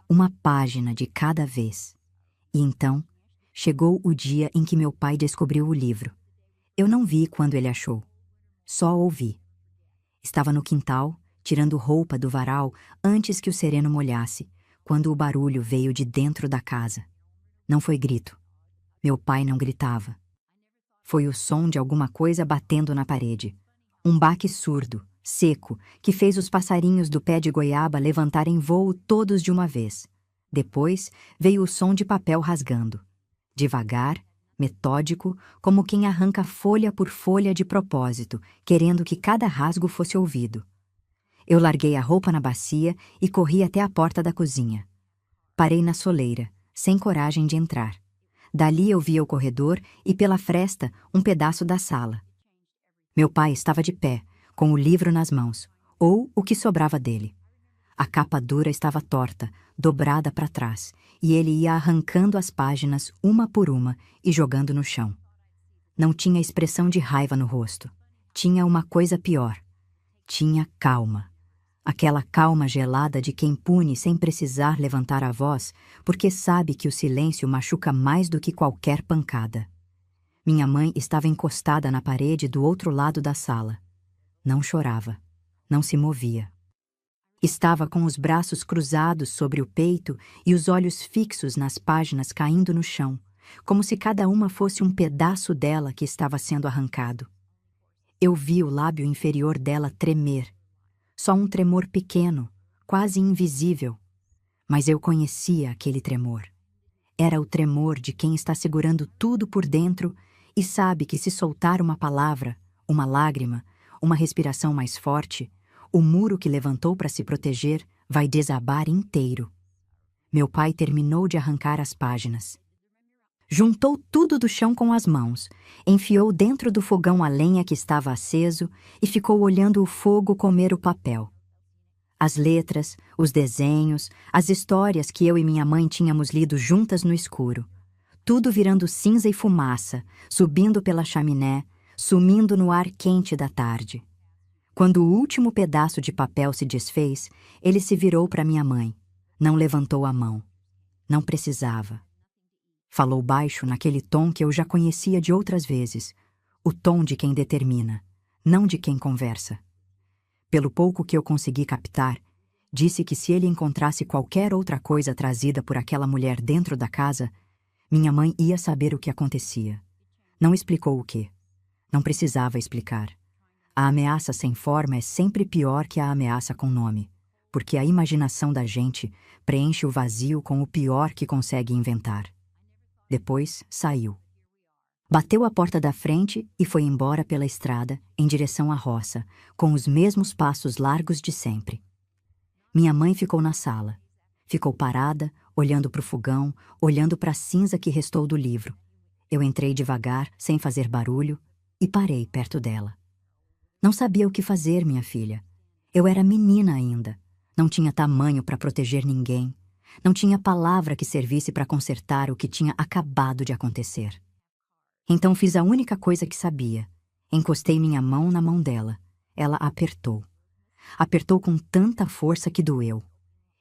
S1: uma página de cada vez. E então, chegou o dia em que meu pai descobriu o livro. Eu não vi quando ele achou. Só ouvi. Estava no quintal, tirando roupa do varal antes que o sereno molhasse, quando o barulho veio de dentro da casa. Não foi grito. Meu pai não gritava. Foi o som de alguma coisa batendo na parede. Um baque surdo, seco, que fez os passarinhos do pé de goiaba levantarem voo todos de uma vez. Depois veio o som de papel rasgando. Devagar, metódico, como quem arranca folha por folha de propósito, querendo que cada rasgo fosse ouvido. Eu larguei a roupa na bacia e corri até a porta da cozinha. Parei na soleira, sem coragem de entrar. Dali eu via o corredor e, pela fresta, um pedaço da sala. Meu pai estava de pé, com o livro nas mãos, ou o que sobrava dele. A capa dura estava torta, dobrada para trás, e ele ia arrancando as páginas uma por uma e jogando no chão. Não tinha expressão de raiva no rosto. Tinha uma coisa pior. Tinha calma. Aquela calma gelada de quem pune sem precisar levantar a voz, porque sabe que o silêncio machuca mais do que qualquer pancada. Minha mãe estava encostada na parede do outro lado da sala. Não chorava. Não se movia. Estava com os braços cruzados sobre o peito e os olhos fixos nas páginas caindo no chão, como se cada uma fosse um pedaço dela que estava sendo arrancado. Eu vi o lábio inferior dela tremer. Só um tremor pequeno, quase invisível. Mas eu conhecia aquele tremor. Era o tremor de quem está segurando tudo por dentro e sabe que se soltar uma palavra, uma lágrima, uma respiração mais forte, o muro que levantou para se proteger vai desabar inteiro. Meu pai terminou de arrancar as páginas. Juntou tudo do chão com as mãos, enfiou dentro do fogão a lenha que estava aceso e ficou olhando o fogo comer o papel. As letras, os desenhos, as histórias que eu e minha mãe tínhamos lido juntas no escuro. Tudo virando cinza e fumaça, subindo pela chaminé, sumindo no ar quente da tarde. Quando o último pedaço de papel se desfez, ele se virou para minha mãe. Não levantou a mão. Não precisava. Falou baixo naquele tom que eu já conhecia de outras vezes, o tom de quem determina, não de quem conversa. Pelo pouco que eu consegui captar, disse que se ele encontrasse qualquer outra coisa trazida por aquela mulher dentro da casa, minha mãe ia saber o que acontecia. Não explicou o quê. Não precisava explicar. A ameaça sem forma é sempre pior que a ameaça com nome, porque a imaginação da gente preenche o vazio com o pior que consegue inventar. Depois, saiu. Bateu a porta da frente e foi embora pela estrada, em direção à roça, com os mesmos passos largos de sempre. Minha mãe ficou na sala. Ficou parada, olhando para o fogão, olhando para a cinza que restou do livro. Eu entrei devagar, sem fazer barulho, e parei perto dela. Não sabia o que fazer, minha filha. Eu era menina ainda. Não tinha tamanho para proteger ninguém. Não tinha palavra que servisse para consertar o que tinha acabado de acontecer. Então fiz a única coisa que sabia. Encostei minha mão na mão dela. Ela apertou. Apertou com tanta força que doeu.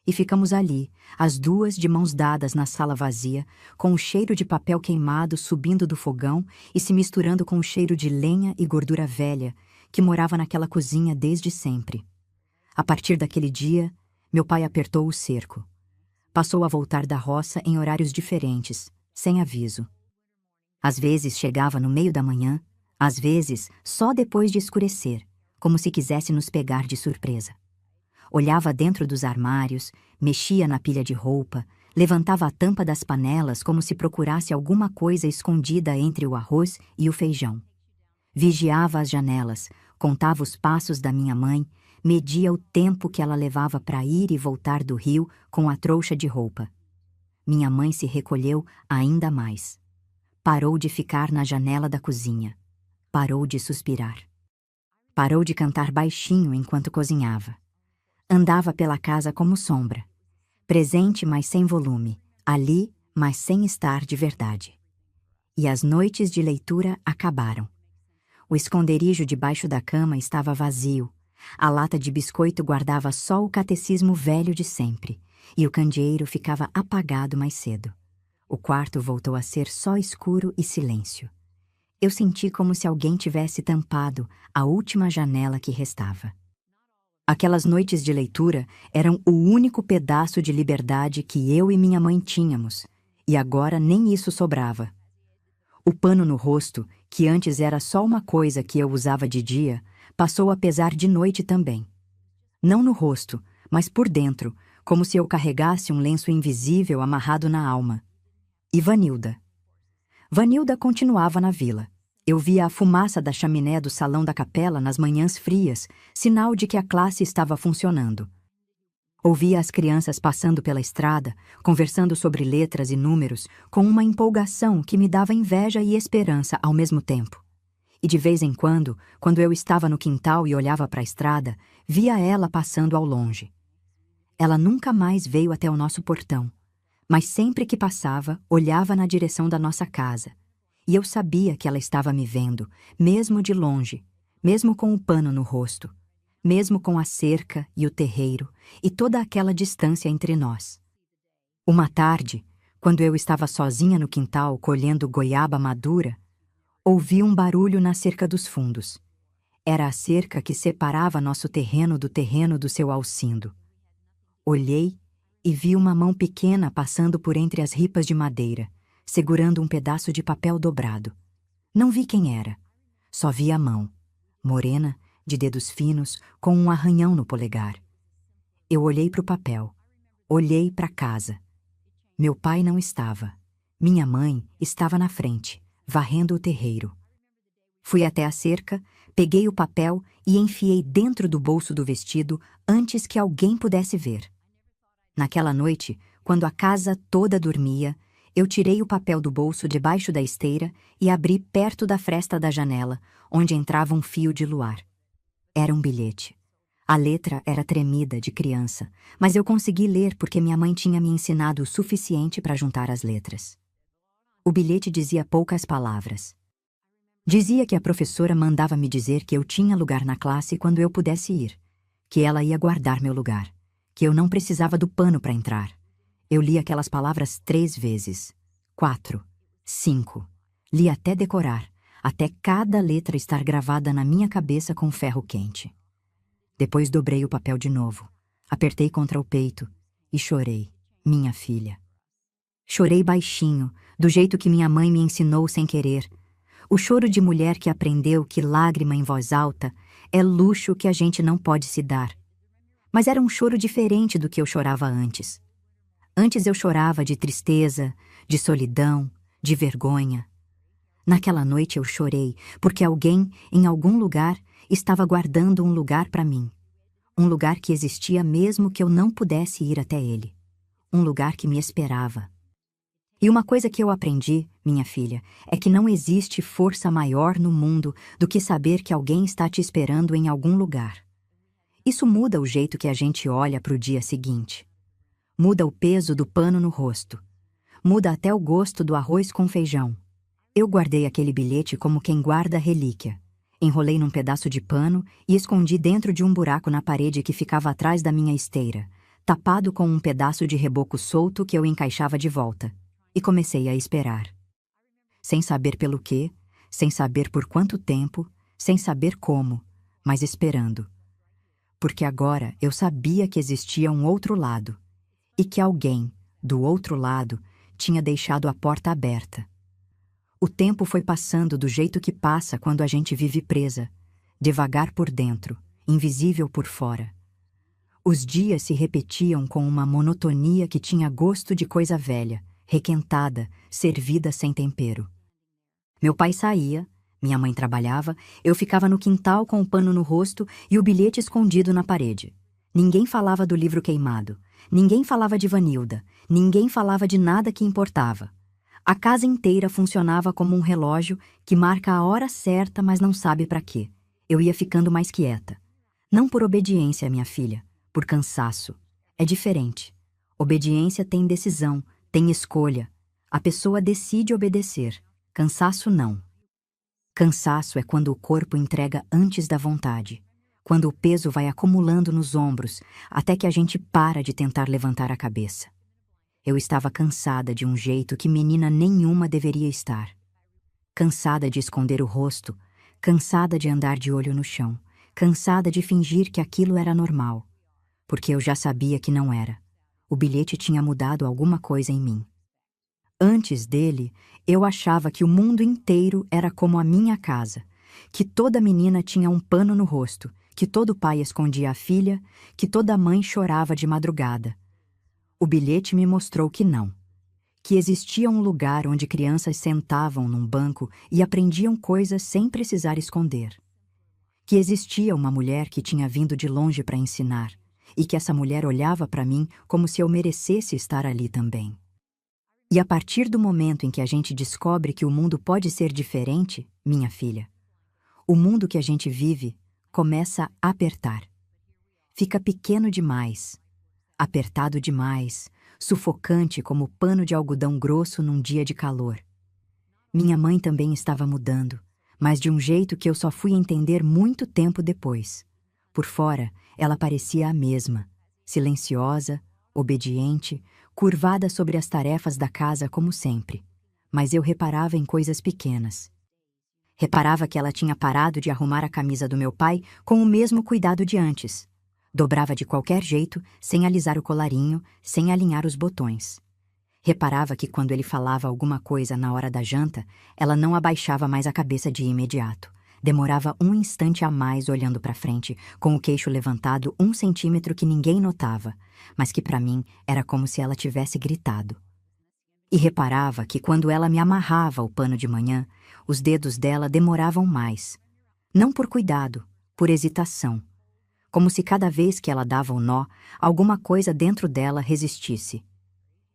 S1: E ficamos ali, as duas de mãos dadas na sala vazia, com o cheiro de papel queimado subindo do fogão e se misturando com o cheiro de lenha e gordura velha que morava naquela cozinha desde sempre. A partir daquele dia, meu pai apertou o cerco. Passou a voltar da roça em horários diferentes, sem aviso. Às vezes chegava no meio da manhã, às vezes só depois de escurecer, como se quisesse nos pegar de surpresa. Olhava dentro dos armários, mexia na pilha de roupa, levantava a tampa das panelas como se procurasse alguma coisa escondida entre o arroz e o feijão. Vigiava as janelas, contava os passos da minha mãe, media o tempo que ela levava para ir e voltar do rio com a trouxa de roupa. Minha mãe se recolheu ainda mais. Parou de ficar na janela da cozinha. Parou de suspirar. Parou de cantar baixinho enquanto cozinhava. Andava pela casa como sombra. Presente, mas sem volume. Ali, mas sem estar de verdade. E as noites de leitura acabaram. O esconderijo debaixo da cama estava vazio. A lata de biscoito guardava só o catecismo velho de sempre, e o candeeiro ficava apagado mais cedo. O quarto voltou a ser só escuro e silêncio. Eu senti como se alguém tivesse tampado a última janela que restava. Aquelas noites de leitura eram o único pedaço de liberdade que eu e minha mãe tínhamos, e agora nem isso sobrava. O pano no rosto, que antes era só uma coisa que eu usava de dia, passou a pesar de noite também. Não no rosto, mas por dentro, como se eu carregasse um lenço invisível amarrado na alma. E Vanilda? Vanilda continuava na vila. Eu via a fumaça da chaminé do salão da capela nas manhãs frias, sinal de que a classe estava funcionando. Ouvia as crianças passando pela estrada, conversando sobre letras e números, com uma empolgação que me dava inveja e esperança ao mesmo tempo. E de vez em quando eu estava no quintal e olhava para a estrada, via ela passando ao longe. Ela nunca mais veio até o nosso portão, mas sempre que passava, olhava na direção da nossa casa. E eu sabia que ela estava me vendo, mesmo de longe, mesmo com o pano no rosto, mesmo com a cerca e o terreiro e toda aquela distância entre nós. Uma tarde, quando eu estava sozinha no quintal colhendo goiaba madura, ouvi um barulho na cerca dos fundos. Era a cerca que separava nosso terreno do seu Alcindo. Olhei e vi uma mão pequena passando por entre as ripas de madeira, segurando um pedaço de papel dobrado. Não vi quem era, só vi a mão. morena, de dedos finos, com um arranhão no polegar. Eu olhei para o papel. Olhei para casa. Meu pai não estava. Minha mãe estava na frente, varrendo o terreiro. Fui até a cerca, peguei o papel e enfiei dentro do bolso do vestido antes que alguém pudesse ver. Naquela noite, quando a casa toda dormia, eu tirei o papel do bolso debaixo da esteira e abri perto da fresta da janela, onde entrava um fio de luar. Era um bilhete. A letra era tremida, de criança, mas eu consegui ler porque minha mãe tinha me ensinado o suficiente para juntar as letras. O bilhete dizia poucas palavras. Dizia que a professora mandava me dizer que eu tinha lugar na classe quando eu pudesse ir, que ela ia guardar meu lugar, que eu não precisava do pano para entrar. Eu li aquelas palavras 3 vezes, 4, 5. Li até decorar, até cada letra estar gravada na minha cabeça com ferro quente. Depois dobrei o papel de novo, apertei contra o peito e chorei, minha filha. Chorei baixinho, do jeito que minha mãe me ensinou sem querer. O choro de mulher que aprendeu que lágrima em voz alta é luxo que a gente não pode se dar. Mas era um choro diferente do que eu chorava antes. Antes eu chorava de tristeza, de solidão, de vergonha. Naquela noite eu chorei porque alguém, em algum lugar, estava guardando um lugar para mim. Um lugar que existia mesmo que eu não pudesse ir até ele. Um lugar que me esperava. E uma coisa que eu aprendi, minha filha, é que não existe força maior no mundo do que saber que alguém está te esperando em algum lugar. Isso muda o jeito que a gente olha para o dia seguinte. Muda o peso do pano no rosto. Muda até o gosto do arroz com feijão. Eu guardei aquele bilhete como quem guarda relíquia. Enrolei num pedaço de pano e escondi dentro de um buraco na parede que ficava atrás da minha esteira, tapado com um pedaço de reboco solto que eu encaixava de volta. E comecei a esperar. Sem saber pelo quê, sem saber por quanto tempo, sem saber como, mas esperando. Porque agora eu sabia que existia um outro lado, e que alguém, do outro lado, tinha deixado a porta aberta. O tempo foi passando do jeito que passa quando a gente vive presa, devagar por dentro, invisível por fora. Os dias se repetiam com uma monotonia que tinha gosto de coisa velha, requentada, servida sem tempero. Meu pai saía, minha mãe trabalhava, eu ficava no quintal com o pano no rosto e o bilhete escondido na parede. Ninguém falava do livro queimado, ninguém falava de Vanilda, ninguém falava de nada que importava. A casa inteira funcionava como um relógio que marca a hora certa, mas não sabe para quê. Eu ia ficando mais quieta. Não por obediência, minha filha, por cansaço. É diferente. Obediência tem decisão, tem escolha. A pessoa decide obedecer. Cansaço não. Cansaço é quando o corpo entrega antes da vontade. Quando o peso vai acumulando nos ombros, até que a gente para de tentar levantar a cabeça. Eu estava cansada de um jeito que menina nenhuma deveria estar. Cansada de esconder o rosto, cansada de andar de olho no chão, cansada de fingir que aquilo era normal. Porque eu já sabia que não era. O bilhete tinha mudado alguma coisa em mim. Antes dele, eu achava que o mundo inteiro era como a minha casa, que toda menina tinha um pano no rosto, que todo pai escondia a filha, que toda mãe chorava de madrugada. O bilhete me mostrou que não, que existia um lugar onde crianças sentavam num banco e aprendiam coisas sem precisar esconder. Que existia uma mulher que tinha vindo de longe para ensinar, e que essa mulher olhava para mim como se eu merecesse estar ali também. E a partir do momento em que a gente descobre que o mundo pode ser diferente, minha filha, o mundo que a gente vive começa a apertar. Fica pequeno demais, apertado demais, sufocante como pano de algodão grosso num dia de calor. Minha mãe também estava mudando, mas de um jeito que eu só fui entender muito tempo depois. Por fora, ela parecia a mesma, silenciosa, obediente, curvada sobre as tarefas da casa como sempre. Mas eu reparava em coisas pequenas. Reparava que ela tinha parado de arrumar a camisa do meu pai com o mesmo cuidado de antes. Dobrava de qualquer jeito, sem alisar o colarinho, sem alinhar os botões. Reparava que quando ele falava alguma coisa na hora da janta, ela não abaixava mais a cabeça de imediato, Demorava um instante a mais olhando para frente, com o queixo levantado 1 centímetro que ninguém notava, mas que para mim era como se ela tivesse gritado. E reparava que quando ela me amarrava o pano de manhã, os dedos dela demoravam mais. Não por cuidado, por hesitação. Como se cada vez que ela dava o nó, alguma coisa dentro dela resistisse.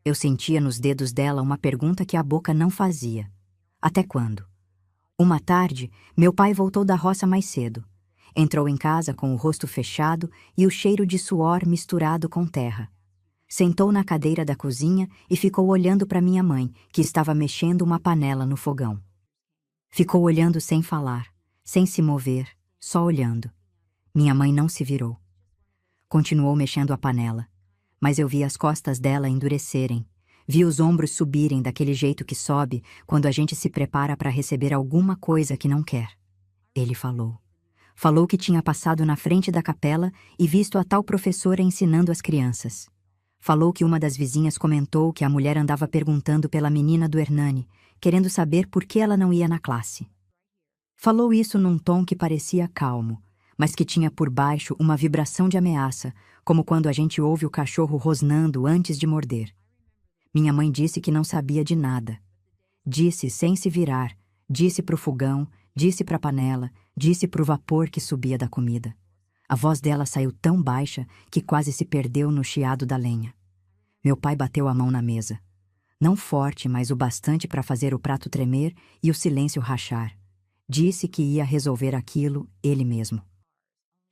S1: Eu sentia nos dedos dela uma pergunta que a boca não fazia. Até quando? Uma tarde, meu pai voltou da roça mais cedo. Entrou em casa com o rosto fechado e o cheiro de suor misturado com terra. Sentou na cadeira da cozinha e ficou olhando para minha mãe, que estava mexendo uma panela no fogão. Ficou olhando sem falar, sem se mover, só olhando. Minha mãe não se virou. Continuou mexendo a panela, mas eu vi as costas dela endurecerem. Vi os ombros subirem daquele jeito que sobe quando a gente se prepara para receber alguma coisa que não quer. Ele falou. Falou que tinha passado na frente da capela e visto a tal professora ensinando as crianças. Falou que uma das vizinhas comentou que a mulher andava perguntando pela menina do Hernani, querendo saber por que ela não ia na classe. Falou isso num tom que parecia calmo, mas que tinha por baixo uma vibração de ameaça, como quando a gente ouve o cachorro rosnando antes de morder. Minha mãe disse que não sabia de nada. Disse sem se virar, disse pro fogão, disse pra panela, disse pro vapor que subia da comida. A voz dela saiu tão baixa que quase se perdeu no chiado da lenha. Meu pai bateu a mão na mesa. Não forte, mas o bastante para fazer o prato tremer e o silêncio rachar. Disse que ia resolver aquilo ele mesmo.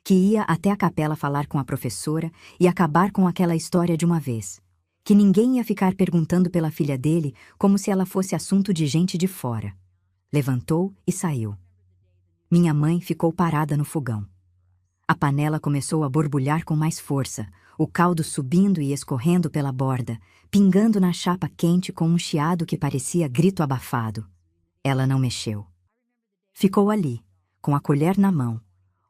S1: Que ia até a capela falar com a professora e acabar com aquela história de uma vez. Que ninguém ia ficar perguntando pela filha dele como se ela fosse assunto de gente de fora. Levantou e saiu. Minha mãe ficou parada no fogão. A panela começou a borbulhar com mais força, o caldo subindo e escorrendo pela borda, pingando na chapa quente com um chiado que parecia grito abafado. Ela não mexeu. Ficou ali, com a colher na mão,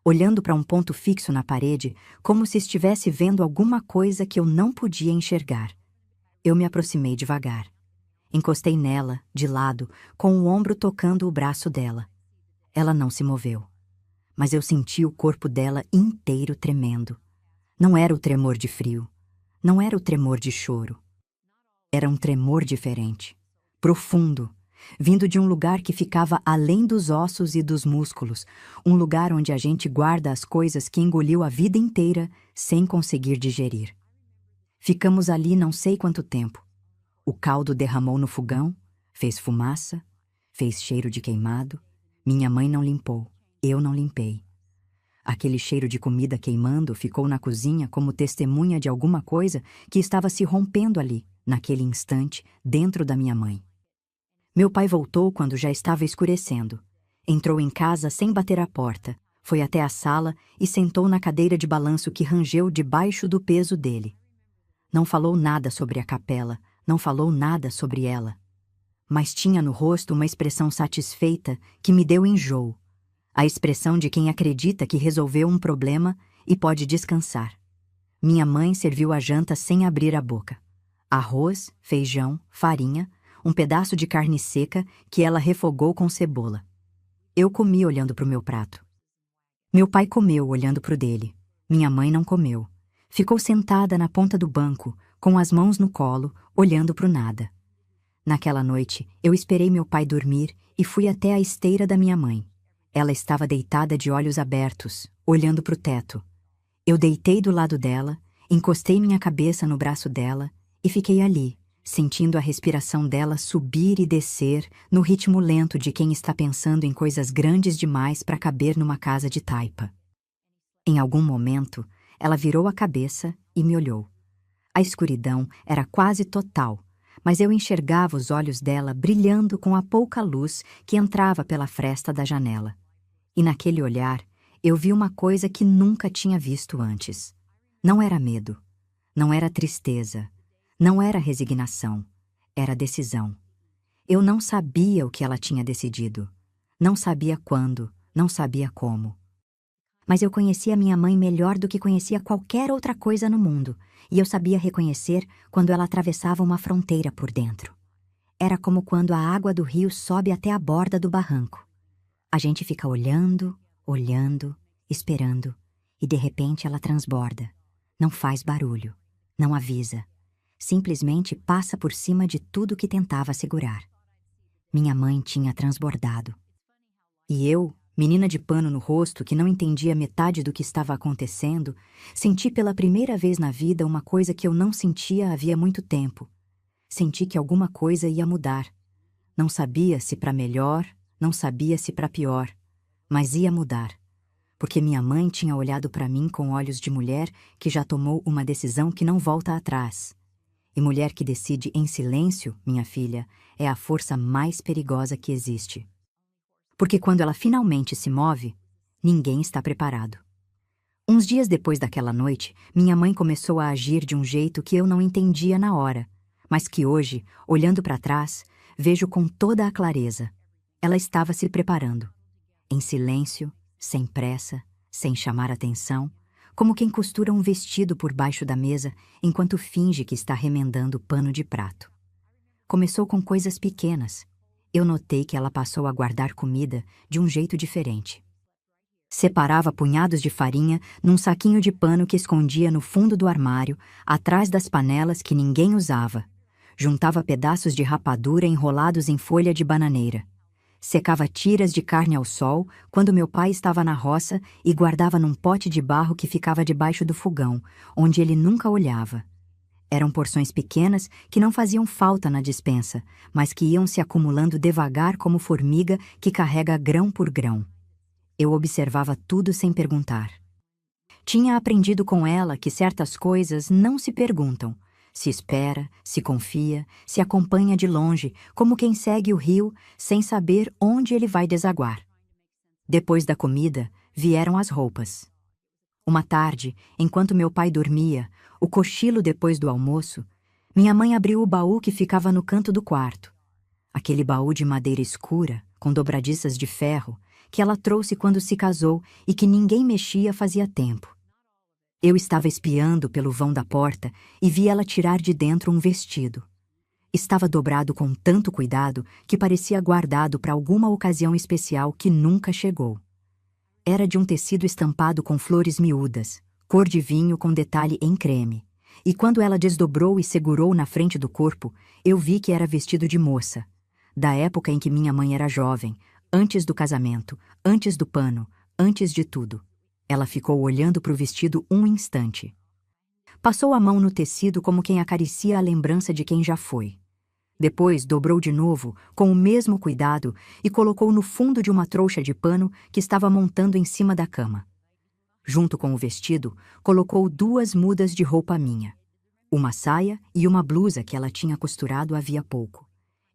S1: olhando para um ponto fixo na parede, como se estivesse vendo alguma coisa que eu não podia enxergar. Eu me aproximei devagar. Encostei nela, de lado, com o ombro tocando o braço dela. Ela não se moveu. Mas eu senti o corpo dela inteiro tremendo. Não era o tremor de frio. Não era o tremor de choro. Era um tremor diferente, profundo, vindo de um lugar que ficava além dos ossos e dos músculos, um lugar onde a gente guarda as coisas que engoliu a vida inteira sem conseguir digerir. Ficamos ali não sei quanto tempo. O caldo derramou no fogão, fez fumaça, fez cheiro de queimado. Minha mãe não limpou, eu não limpei. Aquele cheiro de comida queimando ficou na cozinha como testemunha de alguma coisa que estava se rompendo ali, naquele instante, dentro da minha mãe. Meu pai voltou quando já estava escurecendo. Entrou em casa sem bater a porta, foi até a sala e sentou na cadeira de balanço que rangeu debaixo do peso dele. Não falou nada sobre a capela, não falou nada sobre ela. Mas tinha no rosto uma expressão satisfeita que me deu enjoo. A expressão de quem acredita que resolveu um problema e pode descansar. Minha mãe serviu a janta sem abrir a boca. Arroz, feijão, farinha, um pedaço de carne seca que ela refogou com cebola. Eu comi olhando para o meu prato. Meu pai comeu olhando para o dele. Minha mãe não comeu. Ficou sentada na ponta do banco, com as mãos no colo, olhando para o nada. Naquela noite, eu esperei meu pai dormir e fui até a esteira da minha mãe. Ela estava deitada de olhos abertos, olhando para o teto. Eu deitei do lado dela, encostei minha cabeça no braço dela e fiquei ali, sentindo a respiração dela subir e descer no ritmo lento de quem está pensando em coisas grandes demais para caber numa casa de taipa. Em algum momento, ela virou a cabeça e me olhou. A escuridão era quase total, mas eu enxergava os olhos dela brilhando com a pouca luz que entrava pela fresta da janela. E naquele olhar, eu vi uma coisa que nunca tinha visto antes. Não era medo, não era tristeza, não era resignação, era decisão. Eu não sabia o que ela tinha decidido. Não sabia quando, não sabia como. Mas eu conhecia minha mãe melhor do que conhecia qualquer outra coisa no mundo, e eu sabia reconhecer quando ela atravessava uma fronteira por dentro. Era como quando a água do rio sobe até a borda do barranco. A gente fica olhando, olhando, esperando, e de repente ela transborda. Não faz barulho, não avisa. Simplesmente passa por cima de tudo que tentava segurar. Minha mãe tinha transbordado. E eu, menina de pano no rosto que não entendia metade do que estava acontecendo, senti pela primeira vez na vida uma coisa que eu não sentia havia muito tempo. Senti que alguma coisa ia mudar. Não sabia se para melhor, não sabia se para pior, mas ia mudar. Porque minha mãe tinha olhado para mim com olhos de mulher que já tomou uma decisão que não volta atrás. E mulher que decide em silêncio, minha filha, é a força mais perigosa que existe. Porque quando ela finalmente se move, ninguém está preparado. Uns dias depois daquela noite, minha mãe começou a agir de um jeito que eu não entendia na hora, mas que hoje, olhando para trás, vejo com toda a clareza. Ela estava se preparando. Em silêncio, sem pressa, sem chamar atenção, como quem costura um vestido por baixo da mesa enquanto finge que está remendando pano de prato. Começou com coisas pequenas. Eu notei que ela passou a guardar comida de um jeito diferente. Separava punhados de farinha num saquinho de pano que escondia no fundo do armário, atrás das panelas que ninguém usava. Juntava pedaços de rapadura enrolados em folha de bananeira. Secava tiras de carne ao sol quando meu pai estava na roça e guardava num pote de barro que ficava debaixo do fogão, onde ele nunca olhava. Eram porções pequenas que não faziam falta na despensa, mas que iam se acumulando devagar como formiga que carrega grão por grão. Eu observava tudo sem perguntar. Tinha aprendido com ela que certas coisas não se perguntam. Se espera, se confia, se acompanha de longe, como quem segue o rio, sem saber onde ele vai desaguar. Depois da comida, vieram as roupas. Uma tarde, enquanto meu pai dormia, o cochilo depois do almoço, minha mãe abriu o baú que ficava no canto do quarto. Aquele baú de madeira escura, com dobradiças de ferro, que ela trouxe quando se casou e que ninguém mexia fazia tempo. Eu estava espiando pelo vão da porta e vi ela tirar de dentro um vestido. Estava dobrado com tanto cuidado que parecia guardado para alguma ocasião especial que nunca chegou. Era de um tecido estampado com flores miúdas, cor de vinho com detalhe em creme. E quando ela desdobrou e segurou na frente do corpo, eu vi que era vestido de moça. Da época em que minha mãe era jovem, antes do casamento, antes do pano, antes de tudo. Ela ficou olhando para o vestido um instante. Passou a mão no tecido como quem acaricia a lembrança de quem já foi. Depois dobrou de novo, com o mesmo cuidado, e colocou no fundo de uma trouxa de pano que estava montando em cima da cama. Junto com o vestido, colocou 2 mudas de roupa minha. Uma saia e uma blusa que ela tinha costurado havia pouco.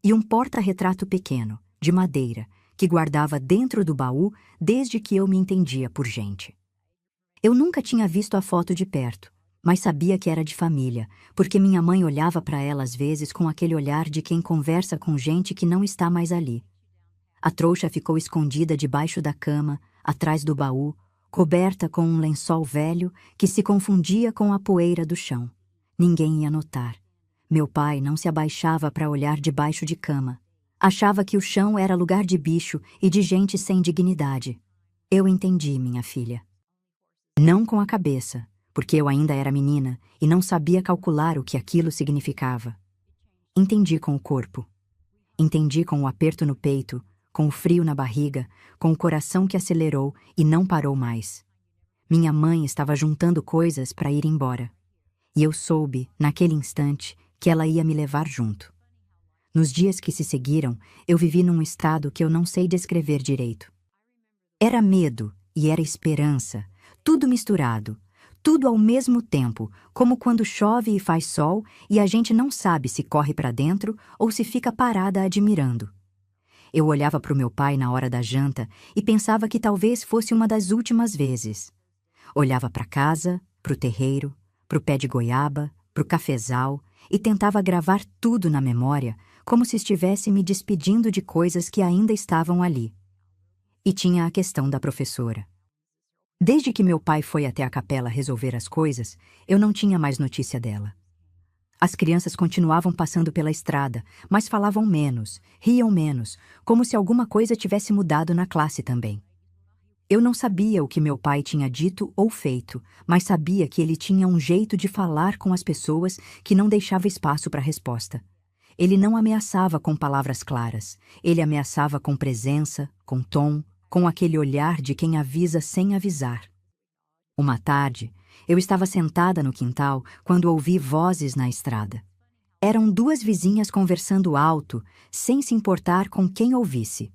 S1: E um porta-retrato pequeno, de madeira, que guardava dentro do baú desde que eu me entendia por gente. Eu nunca tinha visto a foto de perto, mas sabia que era de família, porque minha mãe olhava para ela às vezes com aquele olhar de quem conversa com gente que não está mais ali. A trouxa ficou escondida debaixo da cama, atrás do baú, coberta com um lençol velho que se confundia com a poeira do chão. Ninguém ia notar. Meu pai não se abaixava para olhar debaixo de cama. Achava que o chão era lugar de bicho e de gente sem dignidade. Eu entendi, minha filha. Não com a cabeça, porque eu ainda era menina e não sabia calcular o que aquilo significava. Entendi com o corpo. Entendi com o aperto no peito, com o frio na barriga, com o coração que acelerou e não parou mais. Minha mãe estava juntando coisas para ir embora. E eu soube, naquele instante, que ela ia me levar junto. Nos dias que se seguiram, eu vivi num estado que eu não sei descrever direito. Era medo e era esperança, tudo misturado, tudo ao mesmo tempo, como quando chove e faz sol e a gente não sabe se corre para dentro ou se fica parada admirando. Eu olhava para o meu pai na hora da janta e pensava que talvez fosse uma das últimas vezes. Olhava para casa, para o terreiro, para o pé de goiaba, para o cafezal e tentava gravar tudo na memória, como se estivesse me despedindo de coisas que ainda estavam ali. E tinha a questão da professora. Desde que meu pai foi até a capela resolver as coisas, eu não tinha mais notícia dela. As crianças continuavam passando pela estrada, mas falavam menos, riam menos, como se alguma coisa tivesse mudado na classe também. Eu não sabia o que meu pai tinha dito ou feito, mas sabia que ele tinha um jeito de falar com as pessoas que não deixava espaço para resposta. Ele não ameaçava com palavras claras, ele ameaçava com presença, com tom, com aquele olhar de quem avisa sem avisar. Uma tarde, eu estava sentada no quintal quando ouvi vozes na estrada. Eram duas vizinhas conversando alto, sem se importar com quem ouvisse.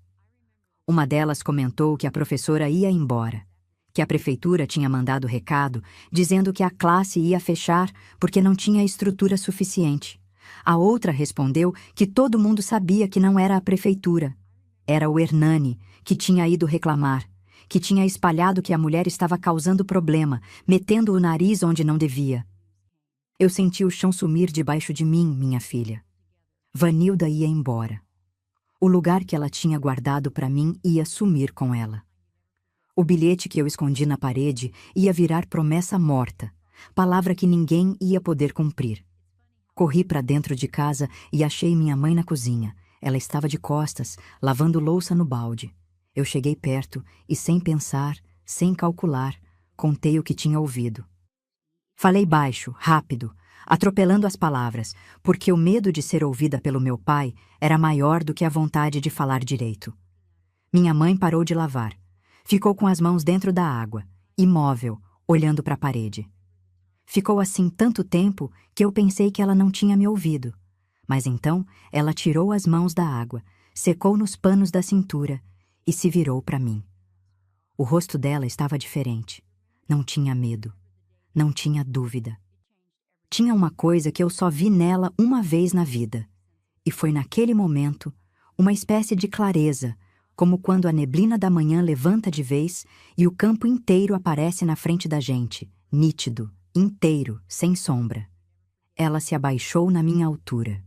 S1: Uma delas comentou que a professora ia embora, que a prefeitura tinha mandado recado dizendo que a classe ia fechar porque não tinha estrutura suficiente. A outra respondeu que todo mundo sabia que não era a prefeitura. Era o Hernani, que tinha ido reclamar, que tinha espalhado que a mulher estava causando problema, metendo o nariz onde não devia. Eu senti o chão sumir debaixo de mim, minha filha. Vanilda ia embora. O lugar que ela tinha guardado para mim ia sumir com ela. O bilhete que eu escondi na parede ia virar promessa morta, palavra que ninguém ia poder cumprir. Corri para dentro de casa e achei minha mãe na cozinha. Ela estava de costas, lavando louça no balde. Eu cheguei perto e, sem pensar, sem calcular, contei o que tinha ouvido. Falei baixo, rápido, atropelando as palavras, porque o medo de ser ouvida pelo meu pai era maior do que a vontade de falar direito. Minha mãe parou de lavar. Ficou com as mãos dentro da água, imóvel, olhando para a parede. Ficou assim tanto tempo que eu pensei que ela não tinha me ouvido. Mas então ela tirou as mãos da água, secou nos panos da cintura e se virou para mim. O rosto dela estava diferente. Não tinha medo. Não tinha dúvida. Tinha uma coisa que eu só vi nela uma vez na vida. E foi naquele momento uma espécie de clareza, como quando a neblina da manhã levanta de vez e o campo inteiro aparece na frente da gente, nítido, inteiro, sem sombra. Ela se abaixou na minha altura.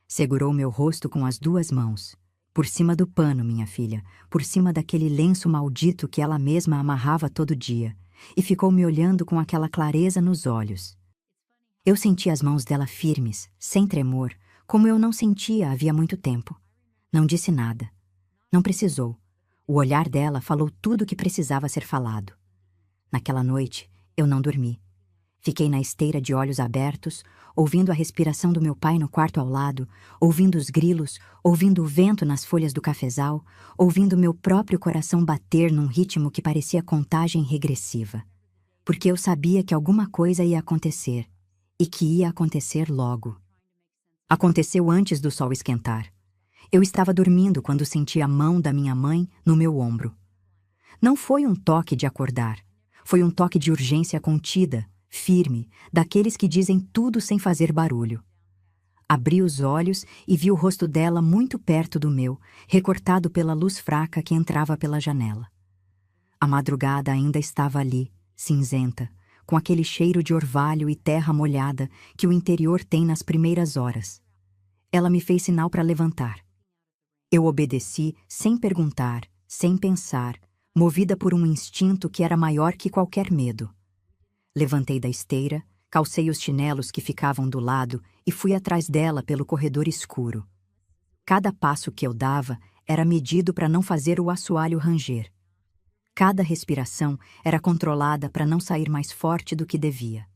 S1: Segurou meu rosto com as duas mãos. Por cima do pano, minha filha, por cima daquele lenço maldito que ela mesma amarrava todo dia, e ficou me olhando com aquela clareza nos olhos. Eu senti as mãos dela firmes, sem tremor, como eu não sentia havia muito tempo. Não disse nada. Não precisou. O olhar dela falou tudo o que precisava ser falado. Naquela noite, eu não dormi. Fiquei na esteira de olhos abertos, ouvindo a respiração do meu pai no quarto ao lado, ouvindo os grilos, ouvindo o vento nas folhas do cafezal, ouvindo meu próprio coração bater num ritmo que parecia contagem regressiva. Porque eu sabia que alguma coisa ia acontecer, e que ia acontecer logo. Aconteceu antes do sol esquentar. Eu estava dormindo quando senti a mão da minha mãe no meu ombro. Não foi um toque de acordar, foi um toque de urgência contida, firme, daqueles que dizem tudo sem fazer barulho. Abri os olhos e vi o rosto dela muito perto do meu, recortado pela luz fraca que entrava pela janela. A madrugada ainda estava ali, cinzenta, com aquele cheiro de orvalho e terra molhada que o interior tem nas primeiras horas. Ela me fez sinal para levantar. Eu obedeci sem perguntar, sem pensar, movida por um instinto que era maior que qualquer medo. Levantei da esteira, calcei os chinelos que ficavam do lado e fui atrás dela pelo corredor escuro. Cada passo que eu dava era medido para não fazer o assoalho ranger. Cada respiração era controlada para não sair mais forte do que devia.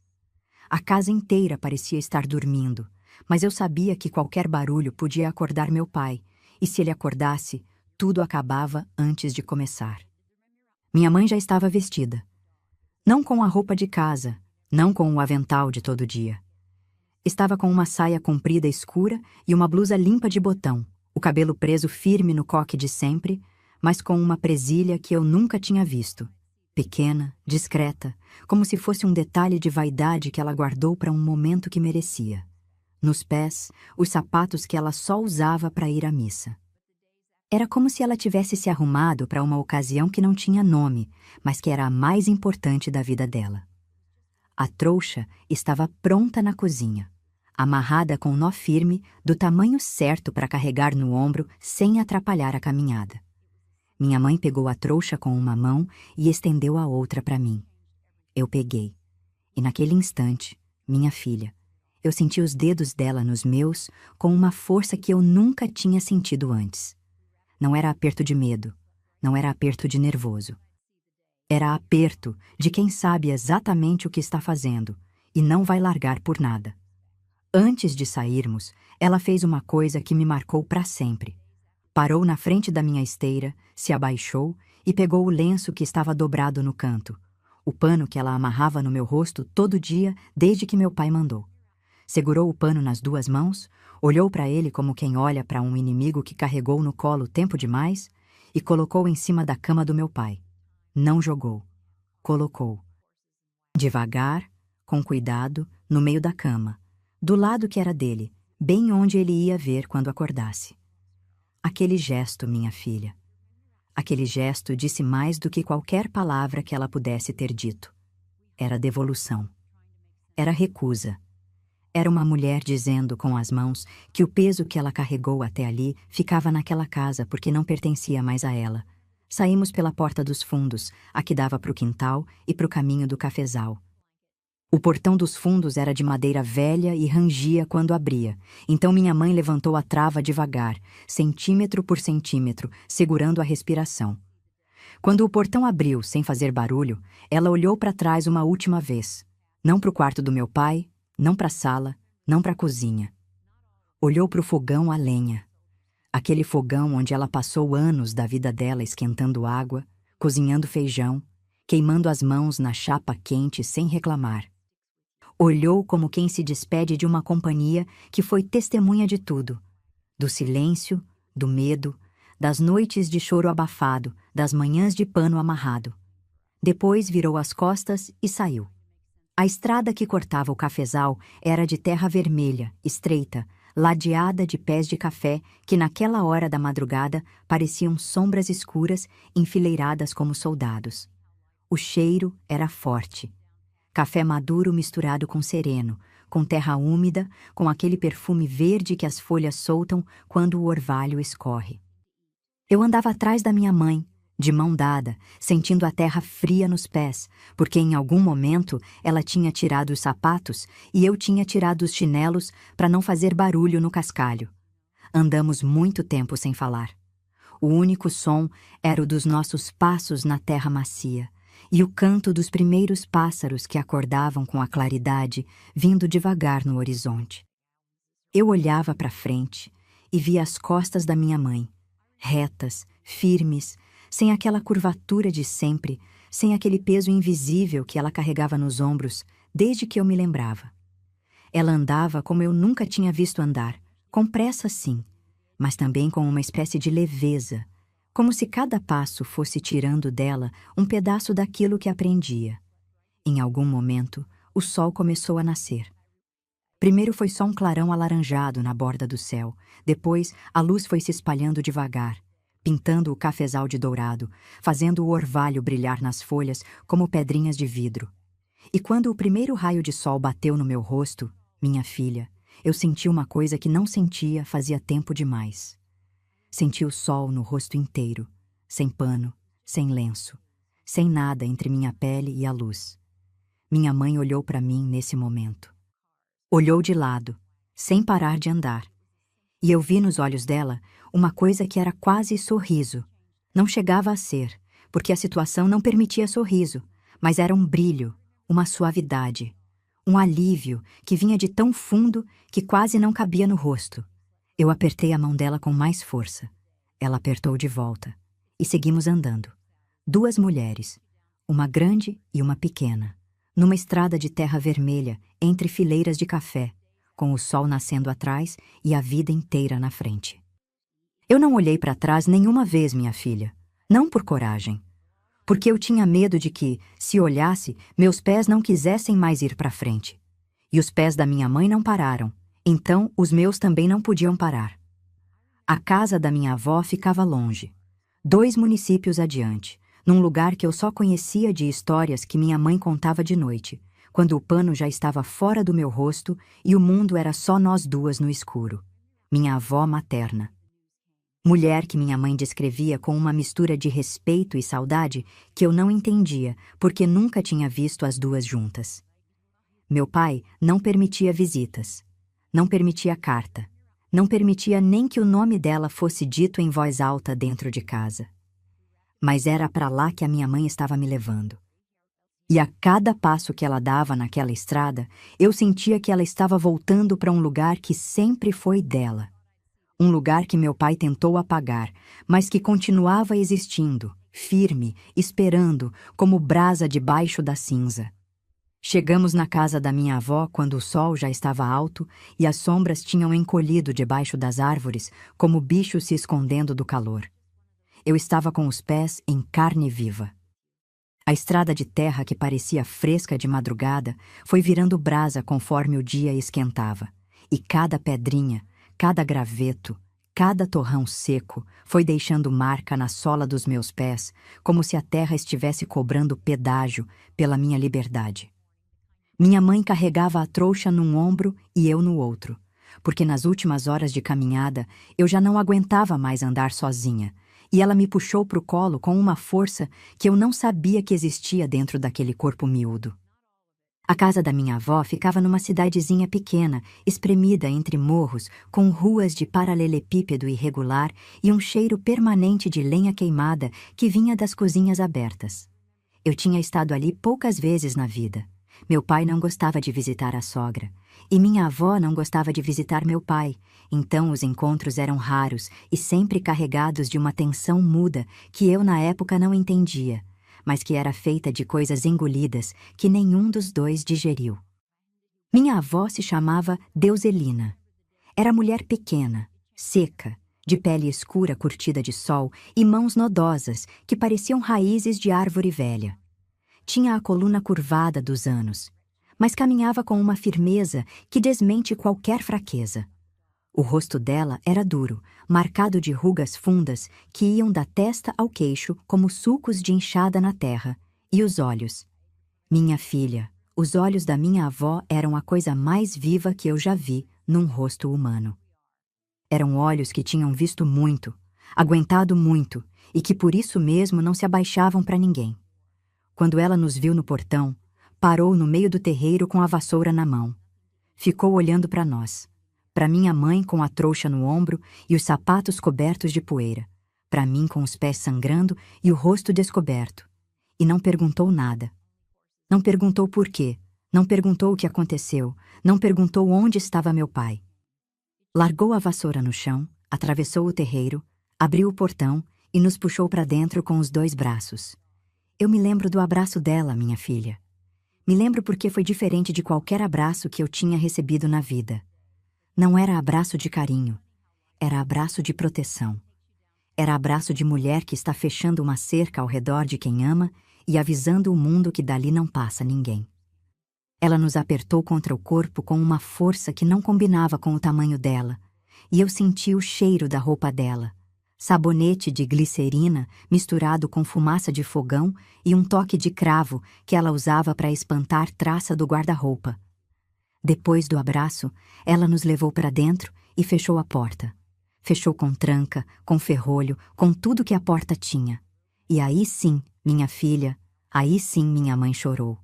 S1: A casa inteira parecia estar dormindo, mas eu sabia que qualquer barulho podia acordar meu pai, e se ele acordasse, tudo acabava antes de começar. Minha mãe já estava vestida. Não com a roupa de casa, não com o avental de todo dia. Estava com uma saia comprida escura e uma blusa limpa de botão, o cabelo preso firme no coque de sempre, mas com uma presilha que eu nunca tinha visto. Pequena, discreta, como se fosse um detalhe de vaidade que ela guardou para um momento que merecia. Nos pés, os sapatos que ela só usava para ir à missa. Era como se ela tivesse se arrumado para uma ocasião que não tinha nome, mas que era a mais importante da vida dela. A trouxa estava pronta na cozinha, amarrada com um nó firme do tamanho certo para carregar no ombro sem atrapalhar a caminhada. Minha mãe pegou a trouxa com uma mão e estendeu a outra para mim. Eu peguei. E naquele instante, minha filha, Eu senti os dedos dela nos meus com uma força que eu nunca tinha sentido antes. Não era aperto de medo, não era aperto de nervoso. Era aperto de quem sabe exatamente o que está fazendo e não vai largar por nada. Antes de sairmos, ela fez uma coisa que me marcou para sempre. Parou na frente da minha esteira, se abaixou e pegou o lenço que estava dobrado no canto, o pano que ela amarrava no meu rosto todo dia desde que meu pai mandou. Segurou o pano nas duas mãos, olhou para ele como quem olha para um inimigo que carregou no colo tempo demais e colocou em cima da cama do meu pai. Não jogou, colocou. Devagar, com cuidado, no meio da cama, do lado que era dele, bem onde ele ia ver quando acordasse. Aquele gesto, minha filha. Aquele gesto disse mais do que qualquer palavra que ela pudesse ter dito. Era devolução. Era recusa. Era uma mulher dizendo com as mãos que o peso que ela carregou até ali ficava naquela casa porque não pertencia mais a ela. Saímos pela porta dos fundos, a que dava para o quintal e para o caminho do cafezal. O portão dos fundos era de madeira velha e rangia quando abria, então minha mãe levantou a trava devagar, centímetro por centímetro, segurando a respiração. Quando o portão abriu sem fazer barulho, ela olhou para trás uma última vez. Não para o quarto do meu pai, não para a sala, não para a cozinha. Olhou para o fogão a lenha. Aquele fogão onde ela passou anos da vida dela esquentando água, cozinhando feijão, queimando as mãos na chapa quente sem reclamar. Olhou como quem se despede de uma companhia que foi testemunha de tudo. Do silêncio, do medo, das noites de choro abafado, das manhãs de pano amarrado. Depois virou as costas e saiu. A estrada que cortava o cafezal era de terra vermelha, estreita, ladeada de pés de café que naquela hora da madrugada pareciam sombras escuras enfileiradas como soldados. O cheiro era forte. Café maduro misturado com sereno, com terra úmida, com aquele perfume verde que as folhas soltam quando o orvalho escorre. Eu andava atrás da minha mãe, de mão dada, sentindo a terra fria nos pés, porque em algum momento ela tinha tirado os sapatos e eu tinha tirado os chinelos para não fazer barulho no cascalho. Andamos muito tempo sem falar. O único som era o dos nossos passos na terra macia, e o canto dos primeiros pássaros que acordavam com a claridade vindo devagar no horizonte. Eu olhava para frente e via as costas da minha mãe, retas, firmes, sem aquela curvatura de sempre, sem aquele peso invisível que ela carregava nos ombros desde que eu me lembrava. Ela andava como eu nunca tinha visto andar, com pressa sim, mas também com uma espécie de leveza, como se cada passo fosse tirando dela um pedaço daquilo que aprendia. Em algum momento, o sol começou a nascer. Primeiro foi só um clarão alaranjado na borda do céu, depois a luz foi se espalhando devagar, pintando o cafezal de dourado, fazendo o orvalho brilhar nas folhas como pedrinhas de vidro. E quando o primeiro raio de sol bateu no meu rosto, minha filha, eu senti uma coisa que não sentia fazia tempo demais. Senti o sol no rosto inteiro, sem pano, sem lenço, sem nada entre minha pele e a luz. Minha mãe olhou para mim nesse momento. Olhou de lado, sem parar de andar. E eu vi nos olhos dela uma coisa que era quase sorriso. Não chegava a ser, porque a situação não permitia sorriso, mas era um brilho, uma suavidade, um alívio que vinha de tão fundo que quase não cabia no rosto. Eu apertei a mão dela com mais força. Ela apertou de volta. E seguimos andando. Duas mulheres, uma grande e uma pequena, numa estrada de terra vermelha entre fileiras de café, com o sol nascendo atrás e a vida inteira na frente. Eu não olhei para trás nenhuma vez, minha filha. Não por coragem. Porque eu tinha medo de que, se olhasse, meus pés não quisessem mais ir para frente. E os pés da minha mãe não pararam. Então, os meus também não podiam parar. A casa da minha avó ficava longe, 2 municípios adiante, num lugar que eu só conhecia de histórias que minha mãe contava de noite, quando o pano já estava fora do meu rosto e o mundo era só nós duas no escuro. Minha avó materna. Mulher que minha mãe descrevia com uma mistura de respeito e saudade que eu não entendia, porque nunca tinha visto as duas juntas. Meu pai não permitia visitas, não permitia carta, não permitia nem que o nome dela fosse dito em voz alta dentro de casa. Mas era para lá que a minha mãe estava me levando. E a cada passo que ela dava naquela estrada, eu sentia que ela estava voltando para um lugar que sempre foi dela. Um lugar que meu pai tentou apagar, mas que continuava existindo, firme, esperando, como brasa debaixo da cinza. Chegamos na casa da minha avó quando o sol já estava alto e as sombras tinham encolhido debaixo das árvores, como bichos se escondendo do calor. Eu estava com os pés em carne viva. A estrada de terra, que parecia fresca de madrugada, foi virando brasa conforme o dia esquentava, e cada pedrinha, cada graveto, cada torrão seco foi deixando marca na sola dos meus pés, como se a terra estivesse cobrando pedágio pela minha liberdade. Minha mãe carregava a trouxa num ombro e eu no outro, porque nas últimas horas de caminhada eu já não aguentava mais andar sozinha, e ela me puxou para o colo com uma força que eu não sabia que existia dentro daquele corpo miúdo. A casa da minha avó ficava numa cidadezinha pequena, espremida entre morros, com ruas de paralelepípedo irregular e um cheiro permanente de lenha queimada que vinha das cozinhas abertas. Eu tinha estado ali poucas vezes na vida. Meu pai não gostava de visitar a sogra, e minha avó não gostava de visitar meu pai, então os encontros eram raros e sempre carregados de uma tensão muda que eu na época não entendia, mas que era feita de coisas engolidas que nenhum dos dois digeriu. Minha avó se chamava Deuselina. Era mulher pequena, seca, de pele escura curtida de sol e mãos nodosas que pareciam raízes de árvore velha. Tinha a coluna curvada dos anos, mas caminhava com uma firmeza que desmente qualquer fraqueza. O rosto dela era duro, marcado de rugas fundas que iam da testa ao queixo como sulcos de enxada na terra, e os olhos. Minha filha, os olhos da minha avó eram a coisa mais viva que eu já vi num rosto humano. Eram olhos que tinham visto muito, aguentado muito, e que por isso mesmo não se abaixavam para ninguém. Quando ela nos viu no portão, parou no meio do terreiro com a vassoura na mão. Ficou olhando para nós. Para minha mãe com a trouxa no ombro e os sapatos cobertos de poeira. Para mim com os pés sangrando e o rosto descoberto. E não perguntou nada. Não perguntou por quê. Não perguntou o que aconteceu. Não perguntou onde estava meu pai. Largou a vassoura no chão, atravessou o terreiro, abriu o portão e nos puxou para dentro com os 2 braços. Eu me lembro do abraço dela, minha filha. Me lembro porque foi diferente de qualquer abraço que eu tinha recebido na vida. Não era abraço de carinho, era abraço de proteção. Era abraço de mulher que está fechando uma cerca ao redor de quem ama e avisando o mundo que dali não passa ninguém. Ela nos apertou contra o corpo com uma força que não combinava com o tamanho dela, e eu senti o cheiro da roupa dela. Sabonete de glicerina misturado com fumaça de fogão e um toque de cravo que ela usava para espantar traça do guarda-roupa. Depois do abraço, ela nos levou para dentro e fechou a porta. Fechou com tranca, com ferrolho, com tudo que a porta tinha. E aí sim, minha filha, aí sim minha mãe chorou.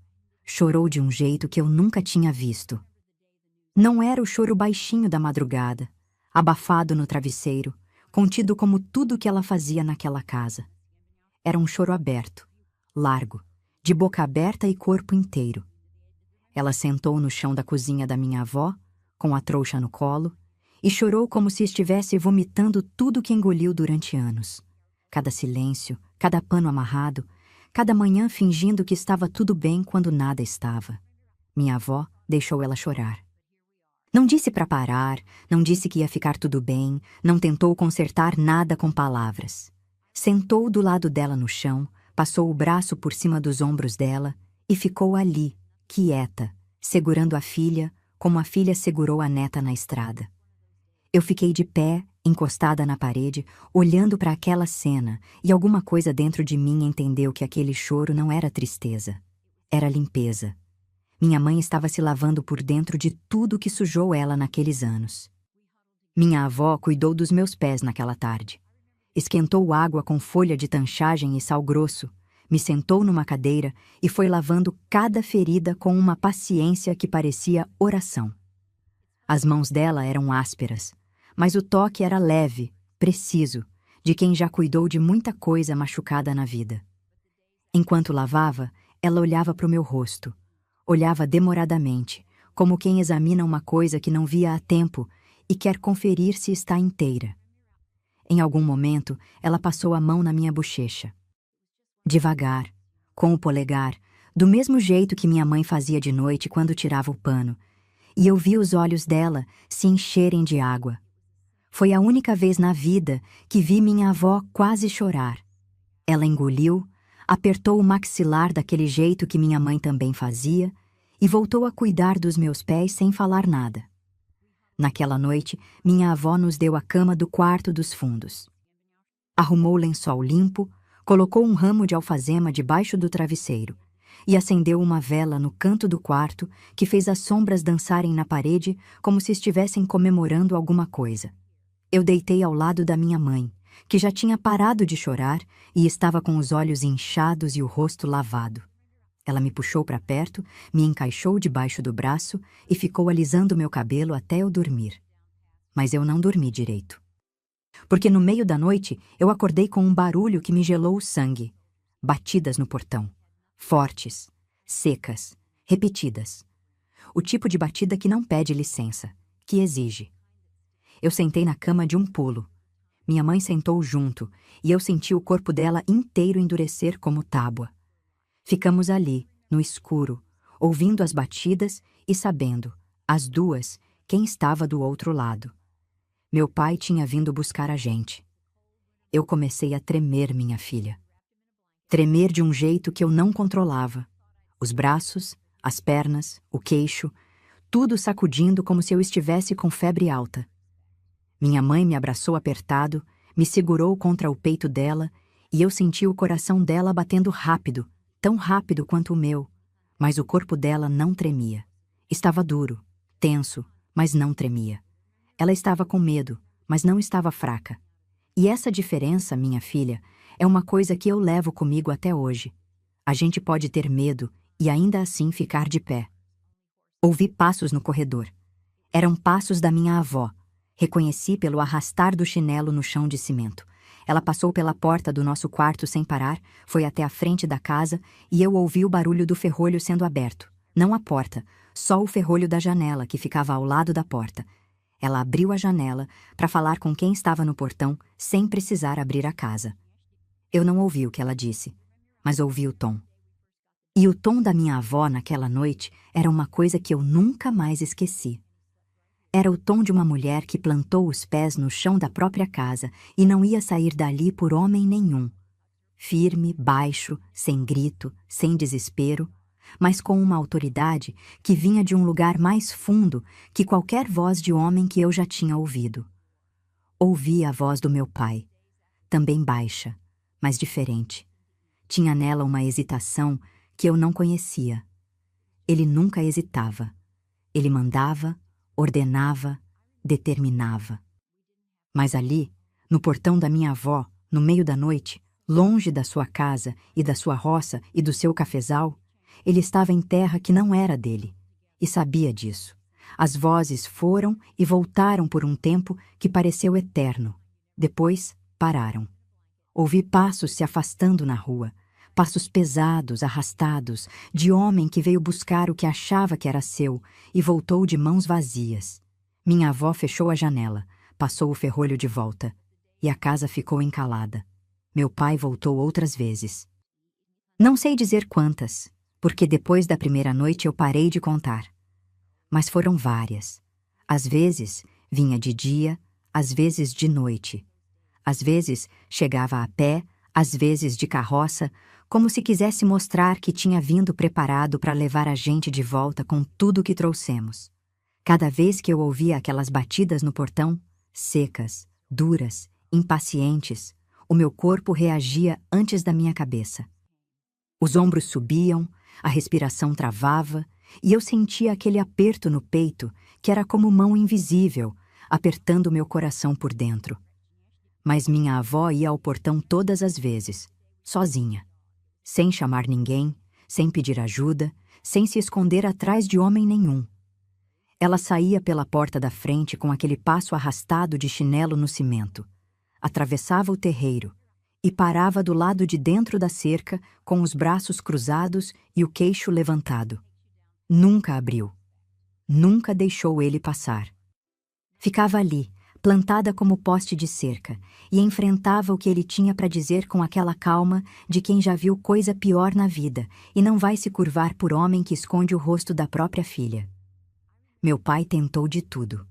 S1: Chorou de um jeito que eu nunca tinha visto. Não era o choro baixinho da madrugada, abafado no travesseiro, contido como tudo que ela fazia naquela casa. Era um choro aberto, largo, de boca aberta e corpo inteiro. Ela sentou no chão da cozinha da minha avó, com a trouxa no colo, e chorou como se estivesse vomitando tudo que engoliu durante anos. Cada silêncio, cada pano amarrado, cada manhã fingindo que estava tudo bem quando nada estava. Minha avó deixou ela chorar. Não disse para parar, não disse que ia ficar tudo bem, não tentou consertar nada com palavras. Sentou do lado dela no chão, passou o braço por cima dos ombros dela e ficou ali, quieta, segurando a filha como a filha segurou a neta na estrada. Eu fiquei de pé, encostada na parede, olhando para aquela cena, e alguma coisa dentro de mim entendeu que aquele choro não era tristeza, era limpeza. Minha mãe estava se lavando por dentro de tudo que sujou ela naqueles anos. Minha avó cuidou dos meus pés naquela tarde. Esquentou água com folha de tanchagem e sal grosso, Me sentou numa cadeira e foi lavando cada ferida com uma paciência que parecia oração. As mãos dela eram ásperas, mas o toque era leve, preciso, de quem já cuidou de muita coisa machucada na vida. Enquanto lavava, ela olhava para o meu rosto. Olhava demoradamente, como quem examina uma coisa que não via há tempo e quer conferir se está inteira. Em algum momento, ela passou a mão na minha bochecha. Devagar, com o polegar, do mesmo jeito que minha mãe fazia de noite quando tirava o pano, e eu vi os olhos dela se encherem de água. Foi a única vez na vida que vi minha avó quase chorar. Ela engoliu, apertou o maxilar daquele jeito que minha mãe também fazia e voltou a cuidar dos meus pés sem falar nada. Naquela noite, minha avó nos deu a cama do quarto dos fundos. Arrumou o lençol limpo, colocou um ramo de alfazema debaixo do travesseiro e acendeu uma vela no canto do quarto que fez as sombras dançarem na parede como se estivessem comemorando alguma coisa. Eu deitei ao lado da minha mãe, que já tinha parado de chorar e estava com os olhos inchados e o rosto lavado. Ela me puxou para perto, me encaixou debaixo do braço e ficou alisando meu cabelo até eu dormir. Mas eu não dormi direito. Porque no meio da noite eu acordei com um barulho que me gelou o sangue. Batidas no portão. Fortes, secas, repetidas. O tipo de batida que não pede licença, que exige. Eu sentei na cama de um pulo. Minha mãe sentou junto e eu senti o corpo dela inteiro endurecer como tábua. Ficamos ali, no escuro, ouvindo as batidas e sabendo, as duas, quem estava do outro lado. Meu pai tinha vindo buscar a gente. Eu comecei a tremer, minha filha. Tremer de um jeito que eu não controlava. Os braços, as pernas, o queixo, tudo sacudindo como se eu estivesse com febre alta. Minha mãe me abraçou apertado, me segurou contra o peito dela e eu senti o coração dela batendo rápido, tão rápido quanto o meu, mas o corpo dela não tremia. Estava duro, tenso, mas não tremia. Ela estava com medo, mas não estava fraca. E essa diferença, minha filha, é uma coisa que eu levo comigo até hoje. A gente pode ter medo e ainda assim ficar de pé. Ouvi passos no corredor. Eram passos da minha avó. Reconheci pelo arrastar do chinelo no chão de cimento. Ela passou pela porta do nosso quarto sem parar, foi até a frente da casa e eu ouvi o barulho do ferrolho sendo aberto. Não a porta, só o ferrolho da janela que ficava ao lado da porta. Ela abriu a janela para falar com quem estava no portão sem precisar abrir a casa. Eu não ouvi o que ela disse, mas ouvi o tom. E o tom da minha avó naquela noite era uma coisa que eu nunca mais esqueci. Era o tom de uma mulher que plantou os pés no chão da própria casa e não ia sair dali por homem nenhum. Firme, baixo, sem grito, sem desespero, mas com uma autoridade que vinha de um lugar mais fundo que qualquer voz de homem que eu já tinha ouvido. Ouvi a voz do meu pai, também baixa, mas diferente. Tinha nela uma hesitação que eu não conhecia. Ele nunca hesitava. Ele mandava, ordenava, determinava. Mas ali, no portão da minha avó, no meio da noite, longe da sua casa e da sua roça e do seu cafezal, ele estava em terra que não era dele, e sabia disso. As vozes foram e voltaram por um tempo que pareceu eterno. Depois, pararam. Ouvi passos se afastando na rua, passos pesados, arrastados, de homem que veio buscar o que achava que era seu e voltou de mãos vazias. Minha avó fechou a janela, passou o ferrolho de volta, e a casa ficou encalada. Meu pai voltou outras vezes. Não sei dizer quantas, porque depois da primeira noite eu parei de contar. Mas foram várias. Às vezes vinha de dia, às vezes de noite. Às vezes chegava a pé, às vezes de carroça, como se quisesse mostrar que tinha vindo preparado para levar a gente de volta com tudo que trouxemos. Cada vez que eu ouvia aquelas batidas no portão, secas, duras, impacientes, o meu corpo reagia antes da minha cabeça. Os ombros subiam, a respiração travava, e eu sentia aquele aperto no peito que era como mão invisível, apertando meu coração por dentro. Mas minha avó ia ao portão todas as vezes, sozinha. sem chamar ninguém, sem pedir ajuda, sem se esconder atrás de homem nenhum. Ela saía pela porta da frente com aquele passo arrastado de chinelo no cimento, atravessava o terreiro e parava do lado de dentro da cerca com os braços cruzados e o queixo levantado. Nunca abriu. Nunca deixou ele passar. Ficava ali, plantada como poste de cerca, e enfrentava o que ele tinha para dizer com aquela calma de quem já viu coisa pior na vida e não vai se curvar por homem que esconde o rosto da própria filha. Meu pai tentou de tudo.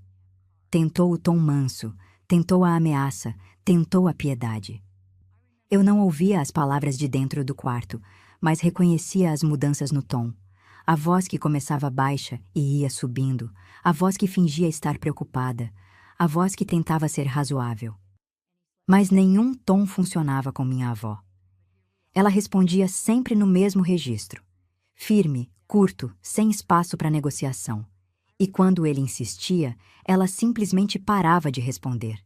S1: Tentou o tom manso, tentou a ameaça, tentou a piedade. Eu não ouvia as palavras de dentro do quarto, mas reconhecia as mudanças no tom. A voz que começava baixa e ia subindo, a voz que fingia estar preocupada, a voz que tentava ser razoável. Mas nenhum tom funcionava com minha avó. Ela respondia sempre no mesmo registro, firme, curto, sem espaço para negociação. E quando ele insistia, ela simplesmente parava de responder.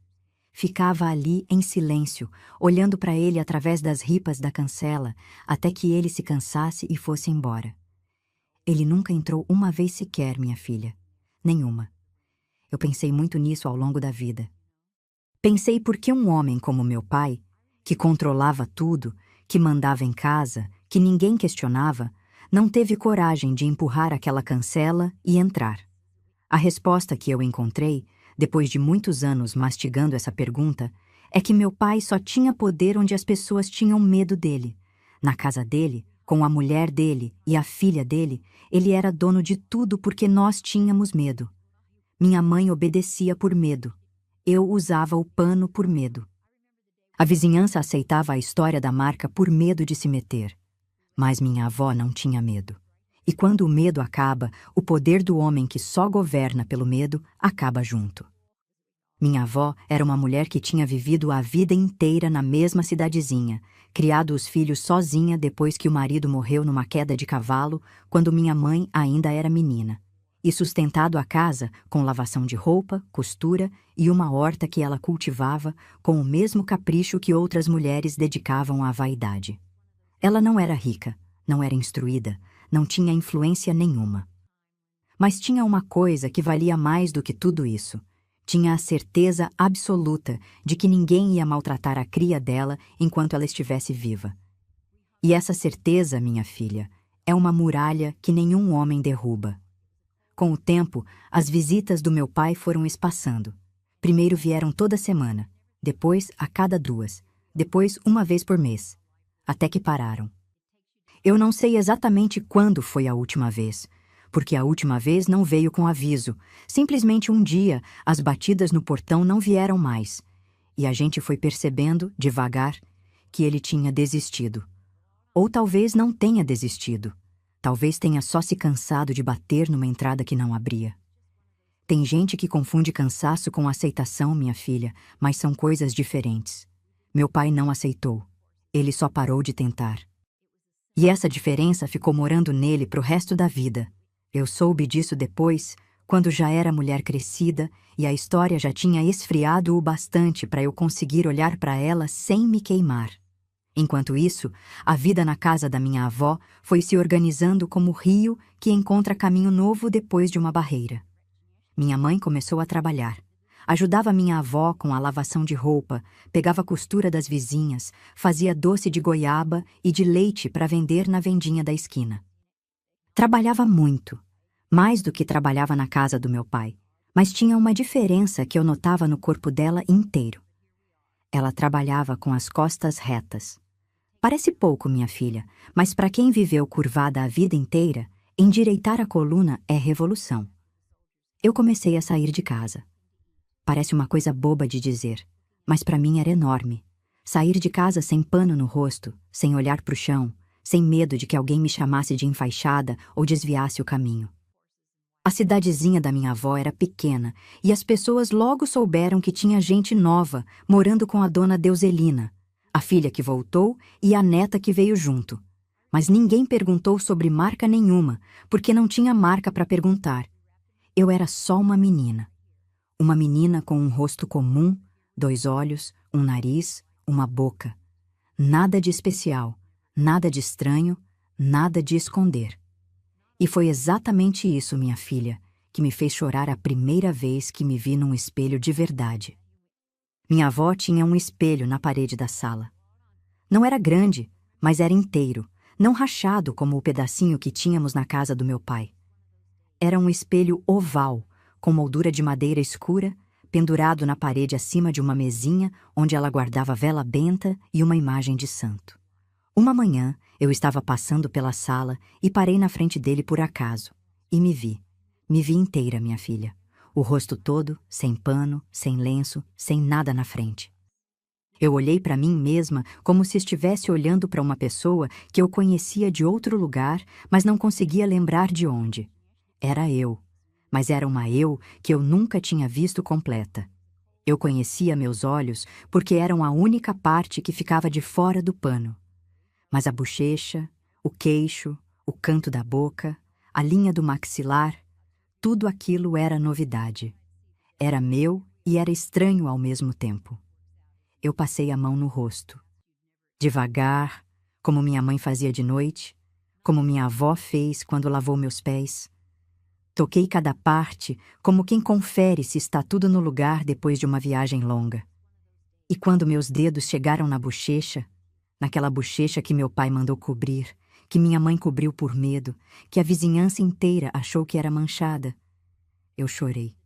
S1: Ficava ali em silêncio, olhando para ele através das ripas da cancela, até que ele se cansasse e fosse embora. Ele nunca entrou uma vez sequer, minha filha. Nenhuma. Eu pensei muito nisso ao longo da vida. Pensei por que um homem como meu pai, que controlava tudo, que mandava em casa, que ninguém questionava, não teve coragem de empurrar aquela cancela e entrar. A resposta que eu encontrei, depois de muitos anos mastigando essa pergunta, é que meu pai só tinha poder onde as pessoas tinham medo dele. Na casa dele, com a mulher dele e a filha dele, ele era dono de tudo porque nós tínhamos medo. Minha mãe obedecia por medo. Eu usava o pano por medo. A vizinhança aceitava a história da marca por medo de se meter. Mas minha avó não tinha medo. E quando o medo acaba, o poder do homem que só governa pelo medo acaba junto. Minha avó era uma mulher que tinha vivido a vida inteira na mesma cidadezinha, criado os filhos sozinha depois que o marido morreu numa queda de cavalo, quando minha mãe ainda era menina, e sustentado a casa com lavação de roupa, costura e uma horta que ela cultivava com o mesmo capricho que outras mulheres dedicavam à vaidade. Ela não era rica, não era instruída, não tinha influência nenhuma. Mas tinha uma coisa que valia mais do que tudo isso. Tinha a certeza absoluta de que ninguém ia maltratar a cria dela enquanto ela estivesse viva. E essa certeza, minha filha, é uma muralha que nenhum homem derruba. Com o tempo, as visitas do meu pai foram espaçando. Primeiro vieram toda semana, depois a cada 2, depois uma vez por mês, até que pararam. Eu não sei exatamente quando foi a última vez, porque a última vez não veio com aviso. Simplesmente um dia, as batidas no portão não vieram mais. E a gente foi percebendo, devagar, que ele tinha desistido. Ou talvez não tenha desistido. Talvez tenha só se cansado de bater numa entrada que não abria. Tem gente que confunde cansaço com aceitação, minha filha, mas são coisas diferentes. Meu pai não aceitou. Ele só parou de tentar. E essa diferença ficou morando nele pro resto da vida. Eu soube disso depois, quando já era mulher crescida e a história já tinha esfriado o bastante para eu conseguir olhar para ela sem me queimar. Enquanto isso, a vida na casa da minha avó foi se organizando como o rio que encontra caminho novo depois de uma barreira. Minha mãe começou a trabalhar. Ajudava minha avó com a lavação de roupa, pegava a costura das vizinhas, fazia doce de goiaba e de leite para vender na vendinha da esquina. Trabalhava muito, mais do que trabalhava na casa do meu pai, mas tinha uma diferença que eu notava no corpo dela inteiro. Ela trabalhava com as costas retas. Parece pouco, minha filha, mas para quem viveu curvada a vida inteira, endireitar a coluna é revolução. Eu comecei a sair de casa. Parece uma coisa boba de dizer, mas para mim era enorme. Sair de casa sem pano no rosto, sem olhar para o chão, sem medo de que alguém me chamasse de enfaixada ou desviasse o caminho. A cidadezinha da minha avó era pequena e as pessoas logo souberam que tinha gente nova morando com a dona Deuselina, a filha que voltou e a neta que veio junto. Mas ninguém perguntou sobre marca nenhuma, porque não tinha marca para perguntar. Eu era só uma menina. Uma menina com um rosto comum, 2 olhos, um nariz, uma boca. Nada de especial, Nada de estranho, nada de esconder. E foi exatamente isso, minha filha, que me fez chorar a primeira vez que me vi num espelho de verdade. Minha avó tinha um espelho na parede da sala. Não era grande, mas era inteiro, não rachado como o pedacinho que tínhamos na casa do meu pai. Era um espelho oval, com moldura de madeira escura, pendurado na parede acima de uma mesinha onde ela guardava vela benta e uma imagem de santo. Uma manhã, eu estava passando pela sala e parei na frente dele por acaso. E me vi. Me vi inteira, minha filha. O rosto todo, sem pano, sem lenço, sem nada na frente. Eu olhei para mim mesma como se estivesse olhando para uma pessoa que eu conhecia de outro lugar, mas não conseguia lembrar de onde. Era eu, mas era uma eu que eu nunca tinha visto completa. Eu conhecia meus olhos porque eram a única parte que ficava de fora do pano. Mas a bochecha, o queixo, o canto da boca, a linha do maxilar, tudo aquilo era novidade. Era meu e era estranho ao mesmo tempo. Eu passei a mão no rosto. Devagar, como minha mãe fazia de noite, como minha avó fez quando lavou meus pés. Toquei cada parte como quem confere se está tudo no lugar depois de uma viagem longa. E quando meus dedos chegaram na bochecha, naquela bochecha que meu pai mandou cobrir, que minha mãe cobriu por medo, que a vizinhança inteira achou que era manchada, eu chorei.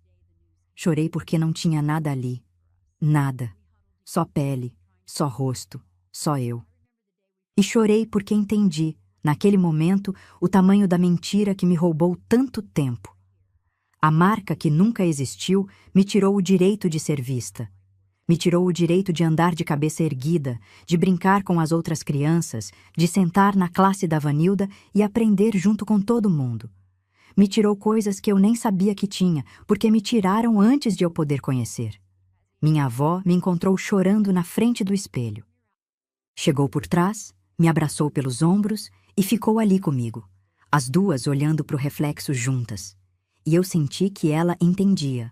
S1: Chorei porque não tinha nada ali. Nada. Só pele, só rosto, só eu. E chorei porque entendi, naquele momento, o tamanho da mentira que me roubou tanto tempo. A marca que nunca existiu me tirou o direito de ser vista. Me tirou o direito de andar de cabeça erguida, de brincar com as outras crianças, de sentar na classe da Vanilda e aprender junto com todo mundo. Me tirou coisas que eu nem sabia que tinha, porque me tiraram antes de eu poder conhecer. Minha avó me encontrou chorando na frente do espelho. Chegou por trás, me abraçou pelos ombros e ficou ali comigo, as duas olhando para o reflexo juntas. E eu senti que ela entendia.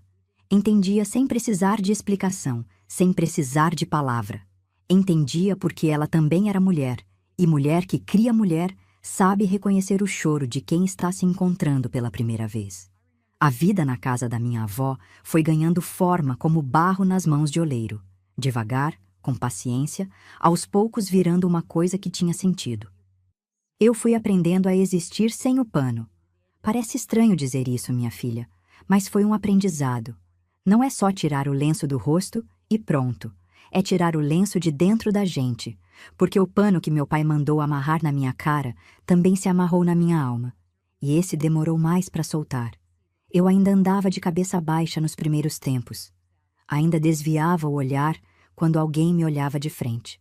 S1: Entendia sem precisar de explicação, sem precisar de palavra. Entendia porque ela também era mulher, e mulher que cria mulher sabe reconhecer o choro de quem está se encontrando pela primeira vez. A vida na casa da minha avó foi ganhando forma como barro nas mãos de oleiro. Devagar, com paciência, aos poucos virando uma coisa que tinha sentido. Eu fui aprendendo a existir sem o pano. Parece estranho dizer isso, minha filha, mas foi um aprendizado. Não é só tirar o lenço do rosto e pronto. É tirar o lenço de dentro da gente, porque o pano que meu pai mandou amarrar na minha cara também se amarrou na minha alma. E esse demorou mais para soltar. Eu ainda andava de cabeça baixa nos primeiros tempos. Ainda desviava o olhar quando alguém me olhava de frente.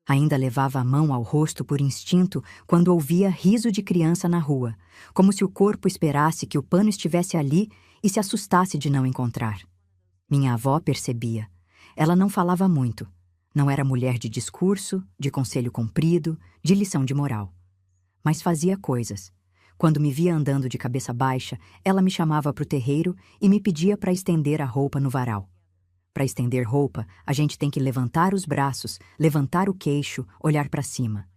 S1: Ainda levava a mão ao rosto por instinto quando ouvia riso de criança na rua, como se o corpo esperasse que o pano estivesse ali e se assustasse de não encontrar. Minha avó percebia. Ela não falava muito. Não era mulher de discurso, de conselho comprido, de lição de moral. Mas fazia coisas. Quando me via andando de cabeça baixa, ela me chamava para o terreiro e me pedia para estender a roupa no varal. Para estender roupa, a gente tem que levantar os braços, levantar o queixo, olhar para cima.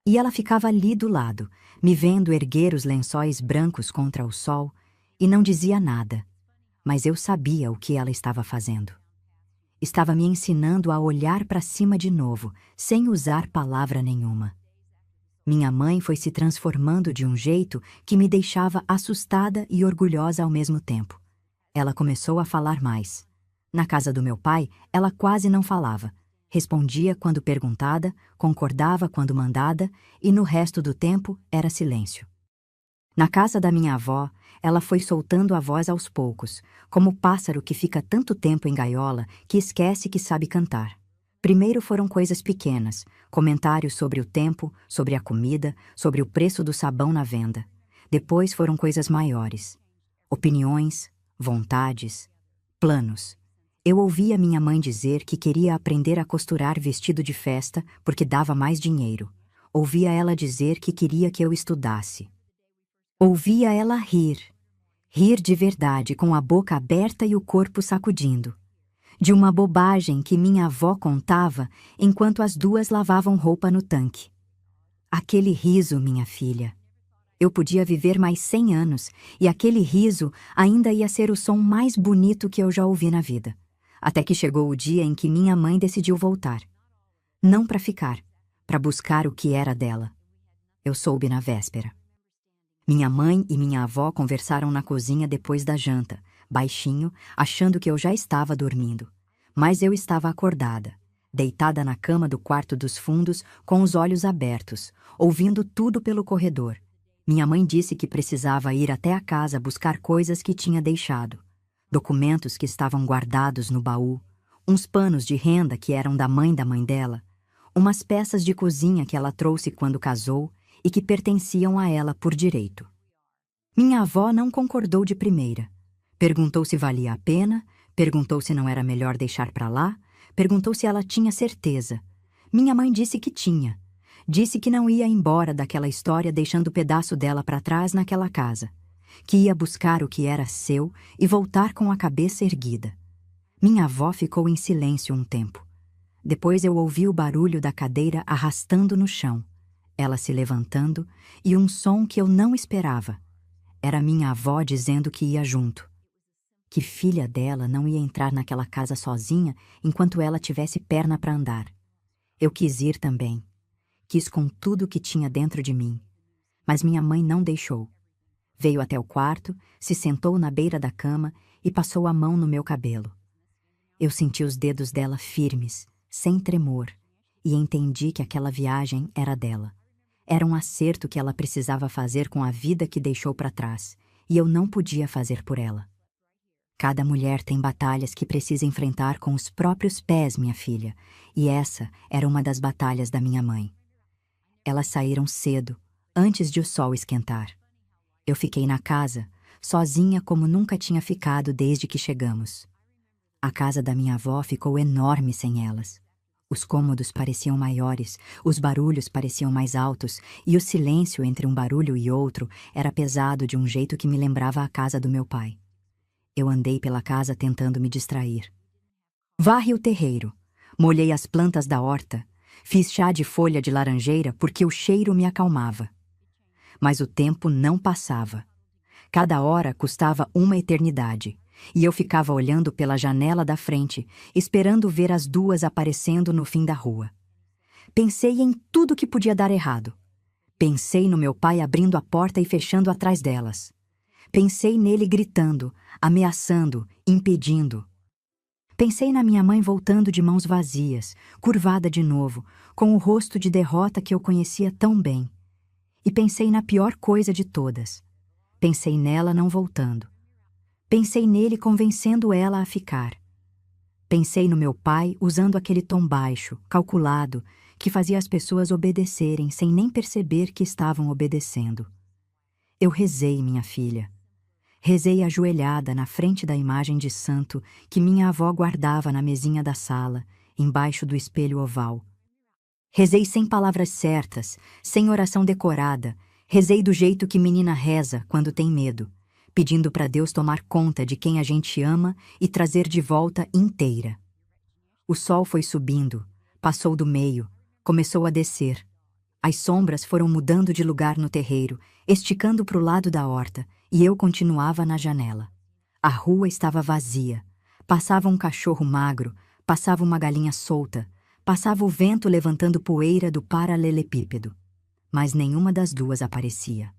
S1: E ela ficava ali do lado, me vendo erguer os lençóis brancos contra o sol, e não dizia nada. Mas eu sabia o que ela estava fazendo. Estava me ensinando a olhar para cima de novo, sem usar palavra nenhuma. Minha mãe foi se transformando de um jeito que me deixava assustada e orgulhosa ao mesmo tempo. Ela começou a falar mais. Na casa do meu pai, ela quase não falava. Respondia quando perguntada, concordava quando mandada, e no resto do tempo era silêncio. Na casa da minha avó, ela foi soltando a voz aos poucos, como pássaro que fica tanto tempo em gaiola que esquece que sabe cantar. Primeiro foram coisas pequenas, comentários sobre o tempo, sobre a comida, sobre o preço do sabão na venda. Depois foram coisas maiores. Opiniões, vontades, planos. Eu ouvia minha mãe dizer que queria aprender a costurar vestido de festa porque dava mais dinheiro. Ouvia ela dizer que queria que eu estudasse. Ouvia ela rir. Rir de verdade, com a boca aberta e o corpo sacudindo. De uma bobagem que minha avó contava enquanto as duas lavavam roupa no tanque. Aquele riso, minha filha. Eu podia viver mais 100 anos, e aquele riso ainda ia ser o som mais bonito que eu já ouvi na vida. Até que chegou o dia em que minha mãe decidiu voltar. Não para ficar, para buscar o que era dela. Eu soube na véspera. Minha mãe e minha avó conversaram na cozinha depois da janta, baixinho, achando que eu já estava dormindo. Mas eu estava acordada, deitada na cama do quarto dos fundos, com os olhos abertos, ouvindo tudo pelo corredor. Minha mãe disse que precisava ir até a casa buscar coisas que tinha deixado. Documentos que estavam guardados no baú, uns panos de renda que eram da mãe dela, umas peças de cozinha que ela trouxe quando casou e que pertenciam a ela por direito. Minha avó não concordou de primeira. Perguntou se valia a pena, perguntou se não era melhor deixar para lá, perguntou se ela tinha certeza. Minha mãe disse que tinha. Disse que não ia embora daquela história deixando o pedaço dela para trás naquela casa, que ia buscar o que era seu e voltar com a cabeça erguida. Minha avó ficou em silêncio um tempo. Depois eu ouvi o barulho da cadeira arrastando no chão, ela se levantando e um som que eu não esperava. Era minha avó dizendo que ia junto. Que filha dela não ia entrar naquela casa sozinha enquanto ela tivesse perna para andar. Eu quis ir também. Quis com tudo que tinha dentro de mim. Mas minha mãe não deixou. Veio até o quarto, se sentou na beira da cama e passou a mão no meu cabelo. Eu senti os dedos dela firmes, sem tremor, e entendi que aquela viagem era dela. Era um acerto que ela precisava fazer com a vida que deixou para trás, e eu não podia fazer por ela. Cada mulher tem batalhas que precisa enfrentar com os próprios pés, minha filha, e essa era uma das batalhas da minha mãe. Elas saíram cedo, antes de o sol esquentar. Eu fiquei na casa, sozinha como nunca tinha ficado desde que chegamos. A casa da minha avó ficou enorme sem elas. Os cômodos pareciam maiores, os barulhos pareciam mais altos, e o silêncio entre um barulho e outro era pesado de um jeito que me lembrava a casa do meu pai. Eu andei pela casa tentando me distrair. Varre o terreiro, molhei as plantas da horta, fiz chá de folha de laranjeira porque o cheiro me acalmava. Mas o tempo não passava. Cada hora custava uma eternidade, e eu ficava olhando pela janela da frente, esperando ver as duas aparecendo no fim da rua. Pensei em tudo que podia dar errado. Pensei no meu pai abrindo a porta e fechando atrás delas. Pensei nele gritando, ameaçando, impedindo. Pensei na minha mãe voltando de mãos vazias, curvada de novo, com o rosto de derrota que eu conhecia tão bem. E pensei na pior coisa de todas. Pensei nela não voltando. Pensei nele convencendo ela a ficar. Pensei no meu pai usando aquele tom baixo, calculado, que fazia as pessoas obedecerem sem nem perceber que estavam obedecendo. Eu rezei, minha filha. Rezei ajoelhada na frente da imagem de santo que minha avó guardava na mesinha da sala, embaixo do espelho oval. Rezei sem palavras certas, sem oração decorada. Rezei do jeito que menina reza quando tem medo, pedindo para Deus tomar conta de quem a gente ama e trazer de volta inteira. O sol foi subindo, passou do meio, começou a descer. As sombras foram mudando de lugar no terreiro, esticando para o lado da horta, e eu continuava na janela. A rua estava vazia. Passava um cachorro magro, passava uma galinha solta, passava o vento levantando poeira do paralelepípedo. Mas nenhuma das duas aparecia.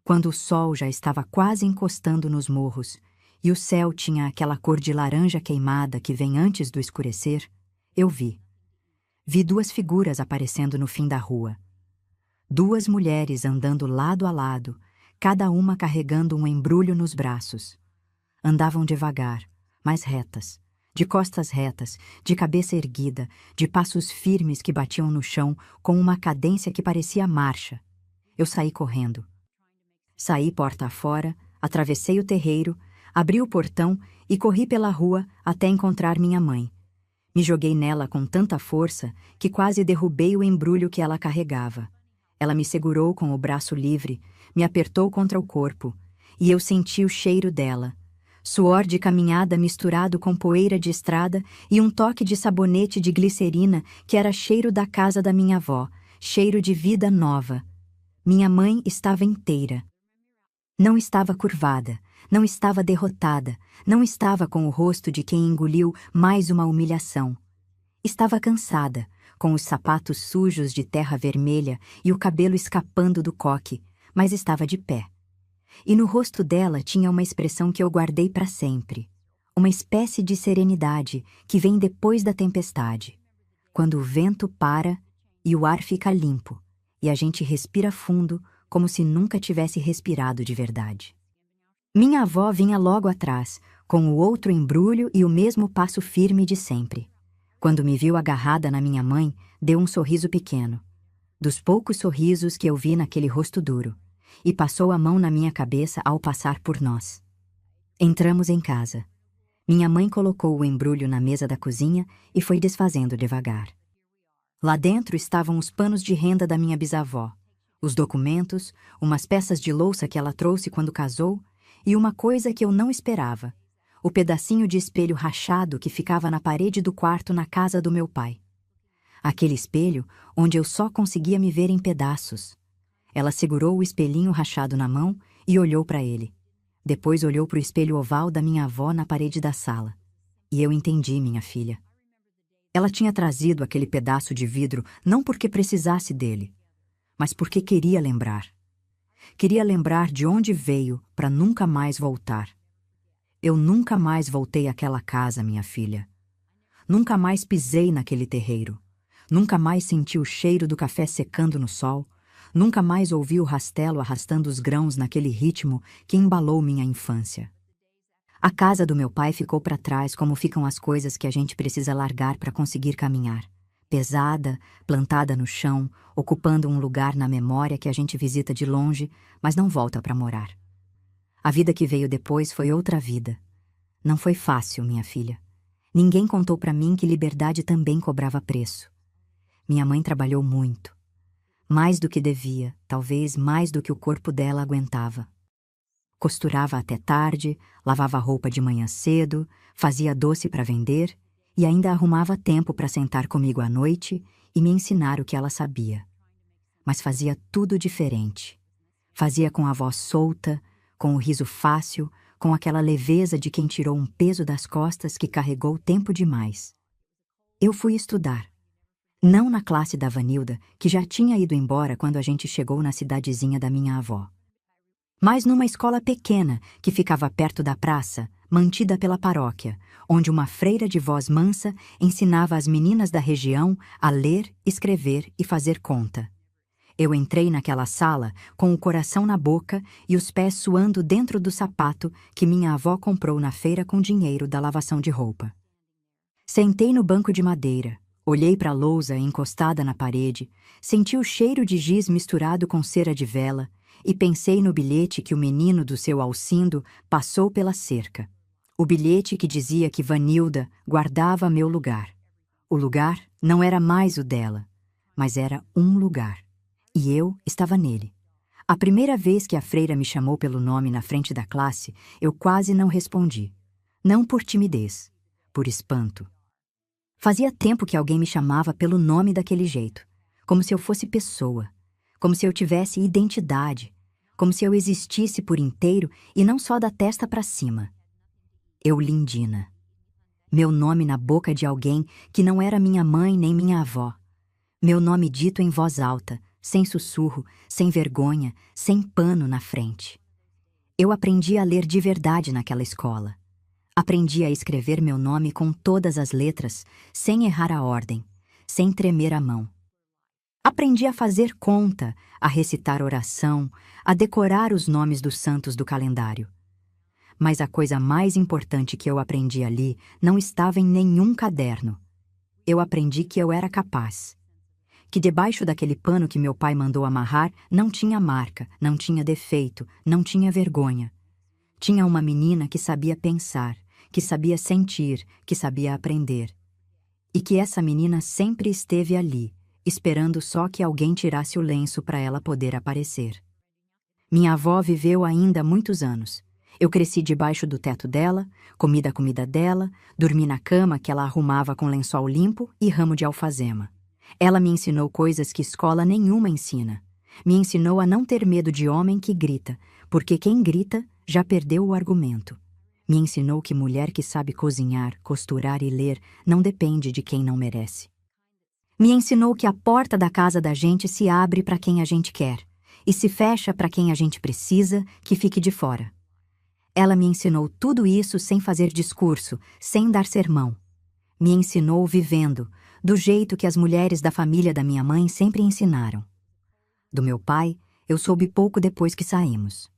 S1: Quando o sol já estava quase encostando nos morros e o céu tinha aquela cor de laranja queimada que vem antes do escurecer, eu vi. Vi duas figuras aparecendo no fim da rua. Duas mulheres andando lado a lado, cada uma carregando um embrulho nos braços. Andavam devagar, mas retas, de costas retas, de cabeça erguida, de passos firmes que batiam no chão com uma cadência que parecia marcha. Eu saí correndo. Saí porta afora, atravessei o terreiro, abri o portão e corri pela rua até encontrar minha mãe. Me joguei nela com tanta força que quase derrubei o embrulho que ela carregava. Ela me segurou com o braço livre, me apertou contra o corpo, e eu senti o cheiro dela. Suor de caminhada misturado com poeira de estrada e um toque de sabonete de glicerina que era cheiro da casa da minha avó, cheiro de vida nova. Minha mãe estava inteira. Não estava curvada, não estava derrotada, não estava com o rosto de quem engoliu mais uma humilhação. Estava cansada, com os sapatos sujos de terra vermelha e o cabelo escapando do coque, mas estava de pé. E no rosto dela tinha uma expressão que eu guardei para sempre. Uma espécie de serenidade que vem depois da tempestade, quando o vento para e o ar fica limpo, e a gente respira fundo como se nunca tivesse respirado de verdade. Minha avó vinha logo atrás, com o outro embrulho e o mesmo passo firme de sempre. Quando me viu agarrada na minha mãe, deu um sorriso pequeno, dos poucos sorrisos que eu vi naquele rosto duro, e passou a mão na minha cabeça ao passar por nós. Entramos em casa. Minha mãe colocou o embrulho na mesa da cozinha e foi desfazendo devagar. Lá dentro estavam os panos de renda da minha bisavó, os documentos, umas peças de louça que ela trouxe quando casou e uma coisa que eu não esperava, o pedacinho de espelho rachado que ficava na parede do quarto na casa do meu pai. Aquele espelho onde eu só conseguia me ver em pedaços. Ela segurou o espelhinho rachado na mão e olhou para ele. Depois olhou para o espelho oval da minha avó na parede da sala. E eu entendi, minha filha. Ela tinha trazido aquele pedaço de vidro não porque precisasse dele, mas porque queria lembrar. Queria lembrar de onde veio para nunca mais voltar. Eu nunca mais voltei àquela casa, minha filha. Nunca mais pisei naquele terreiro. Nunca mais senti o cheiro do café secando no sol. Nunca mais ouvi o rastelo arrastando os grãos naquele ritmo que embalou minha infância. A casa do meu pai ficou para trás como ficam as coisas que a gente precisa largar para conseguir caminhar. Pesada, plantada no chão, ocupando um lugar na memória que a gente visita de longe, mas não volta para morar. A vida que veio depois foi outra vida. Não foi fácil, minha filha. Ninguém contou para mim que liberdade também cobrava preço. Minha mãe trabalhou muito. Mais do que devia, talvez mais do que o corpo dela aguentava. Costurava até tarde, lavava roupa de manhã cedo, fazia doce para vender e ainda arrumava tempo para sentar comigo à noite e me ensinar o que ela sabia. Mas fazia tudo diferente. Fazia com a voz solta, com o riso fácil, com aquela leveza de quem tirou um peso das costas que carregou tempo demais. Eu fui estudar. Não na classe da Vanilda, que já tinha ido embora quando a gente chegou na cidadezinha da minha avó. Mas numa escola pequena que ficava perto da praça, mantida pela paróquia, onde uma freira de voz mansa ensinava as meninas da região a ler, escrever e fazer conta. Eu entrei naquela sala com o coração na boca e os pés suando dentro do sapato que minha avó comprou na feira com dinheiro da lavação de roupa. Sentei no banco de madeira. Olhei para a lousa encostada na parede, senti o cheiro de giz misturado com cera de vela e pensei no bilhete que o menino do seu Alcindo passou pela cerca. O bilhete que dizia que Vanilda guardava meu lugar. O lugar não era mais o dela, mas era um lugar. E eu estava nele. A primeira vez que a freira me chamou pelo nome na frente da classe, eu quase não respondi. Não por timidez, por espanto. Fazia tempo que alguém me chamava pelo nome daquele jeito, como se eu fosse pessoa, como se eu tivesse identidade, como se eu existisse por inteiro e não só da testa para cima. Eulindina. Meu nome na boca de alguém que não era minha mãe nem minha avó. Meu nome dito em voz alta, sem sussurro, sem vergonha, sem pano na frente. Eu aprendi a ler de verdade naquela escola. Aprendi a escrever meu nome com todas as letras, sem errar a ordem, sem tremer a mão. Aprendi a fazer conta, a recitar oração, a decorar os nomes dos santos do calendário. Mas a coisa mais importante que eu aprendi ali não estava em nenhum caderno. Eu aprendi que eu era capaz. Que debaixo daquele pano que meu pai mandou amarrar não tinha marca, não tinha defeito, não tinha vergonha. Tinha uma menina que sabia pensar, que sabia sentir, que sabia aprender. E que essa menina sempre esteve ali, esperando só que alguém tirasse o lenço para ela poder aparecer. Minha avó viveu ainda muitos anos. Eu cresci debaixo do teto dela, comi da comida dela, dormi na cama que ela arrumava com lençol limpo e ramo de alfazema. Ela me ensinou coisas que escola nenhuma ensina. Me ensinou a não ter medo de homem que grita, porque quem grita já perdeu o argumento. Me ensinou que mulher que sabe cozinhar, costurar e ler não depende de quem não merece. Me ensinou que a porta da casa da gente se abre para quem a gente quer e se fecha para quem a gente precisa que fique de fora. Ela me ensinou tudo isso sem fazer discurso, sem dar sermão. Me ensinou vivendo, do jeito que as mulheres da família da minha mãe sempre ensinaram. Do meu pai, eu soube pouco depois que saímos.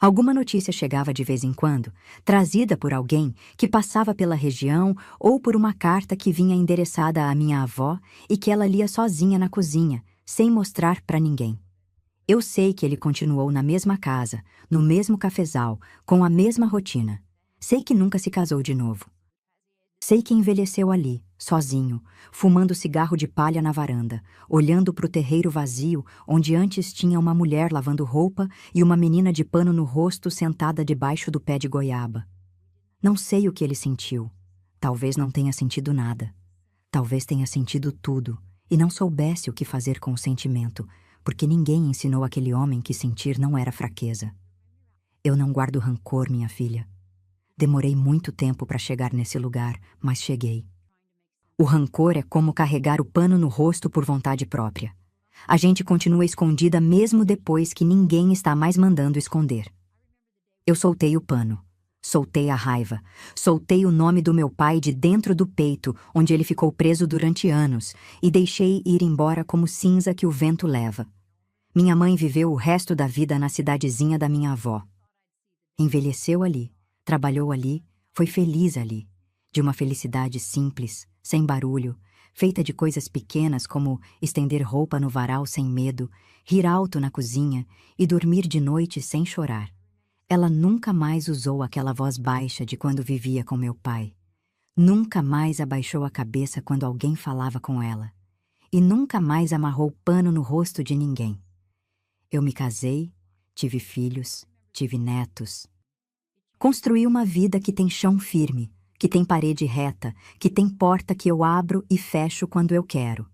S1: Alguma notícia chegava de vez em quando, trazida por alguém que passava pela região ou por uma carta que vinha endereçada à minha avó e que ela lia sozinha na cozinha, sem mostrar para ninguém. Eu sei que ele continuou na mesma casa, no mesmo cafezal, com a mesma rotina. Sei que nunca se casou de novo. Sei que envelheceu ali, sozinho, fumando cigarro de palha na varanda, olhando para o terreiro vazio onde antes tinha uma mulher lavando roupa e uma menina de pano no rosto sentada debaixo do pé de goiaba. Não sei o que ele sentiu. Talvez não tenha sentido nada. Talvez tenha sentido tudo e não soubesse o que fazer com o sentimento, porque ninguém ensinou aquele homem que sentir não era fraqueza. Eu não guardo rancor, minha filha. Demorei muito tempo para chegar nesse lugar, mas cheguei. O rancor é como carregar o pano no rosto por vontade própria. A gente continua escondida mesmo depois que ninguém está mais mandando esconder. Eu soltei o pano, soltei a raiva, soltei o nome do meu pai de dentro do peito, onde ele ficou preso durante anos, e deixei ir embora como cinza que o vento leva. Minha mãe viveu o resto da vida na cidadezinha da minha avó. Envelheceu ali, trabalhou ali, foi feliz ali, de uma felicidade simples, sem barulho, feita de coisas pequenas como estender roupa no varal sem medo, rir alto na cozinha e dormir de noite sem chorar. Ela nunca mais usou aquela voz baixa de quando vivia com meu pai. Nunca mais abaixou a cabeça quando alguém falava com ela. E nunca mais amarrou pano no rosto de ninguém. Eu me casei, tive filhos, tive netos. Construí uma vida que tem chão firme, que tem parede reta, que tem porta que eu abro e fecho quando eu quero.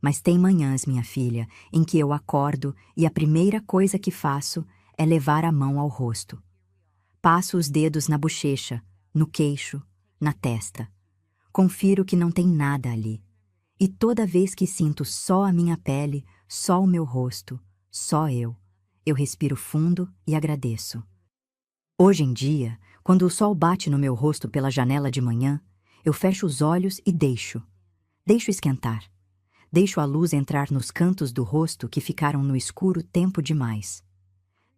S1: Mas tem manhãs, minha filha, em que eu acordo e a primeira coisa que faço é levar a mão ao rosto. Passo os dedos na bochecha, no queixo, na testa. Confiro que não tem nada ali. E toda vez que sinto só a minha pele, só o meu rosto, só eu respiro fundo e agradeço. Hoje em dia, quando o sol bate no meu rosto pela janela de manhã, eu fecho os olhos e deixo. Deixo esquentar. Deixo a luz entrar nos cantos do rosto que ficaram no escuro tempo demais.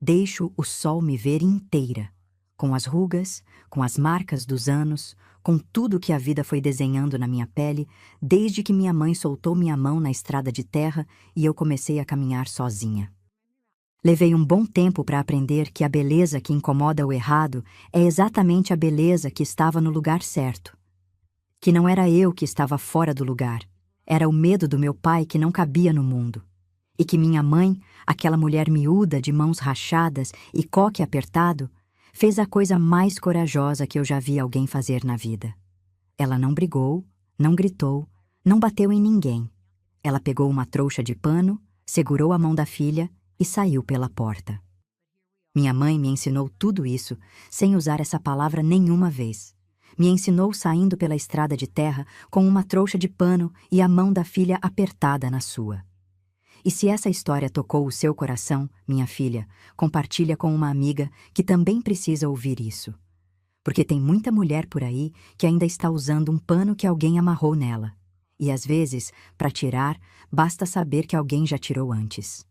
S1: Deixo o sol me ver inteira, com as rugas, com as marcas dos anos, com tudo que a vida foi desenhando na minha pele, desde que minha mãe soltou minha mão na estrada de terra e eu comecei a caminhar sozinha. Levei um bom tempo para aprender que a beleza que incomoda o errado é exatamente a beleza que estava no lugar certo. Que não era eu que estava fora do lugar, era o medo do meu pai que não cabia no mundo. E que minha mãe, aquela mulher miúda de mãos rachadas e coque apertado, fez a coisa mais corajosa que eu já vi alguém fazer na vida. Ela não brigou, não gritou, não bateu em ninguém. Ela pegou uma trouxa de pano, segurou a mão da filha e saiu pela porta. Minha mãe me ensinou tudo isso sem usar essa palavra nenhuma vez. Me ensinou saindo pela estrada de terra com uma trouxa de pano e a mão da filha apertada na sua. E se essa história tocou o seu coração, minha filha, compartilha com uma amiga que também precisa ouvir isso. Porque tem muita mulher por aí que ainda está usando um pano que alguém amarrou nela. E às vezes, para tirar, basta saber que alguém já tirou antes.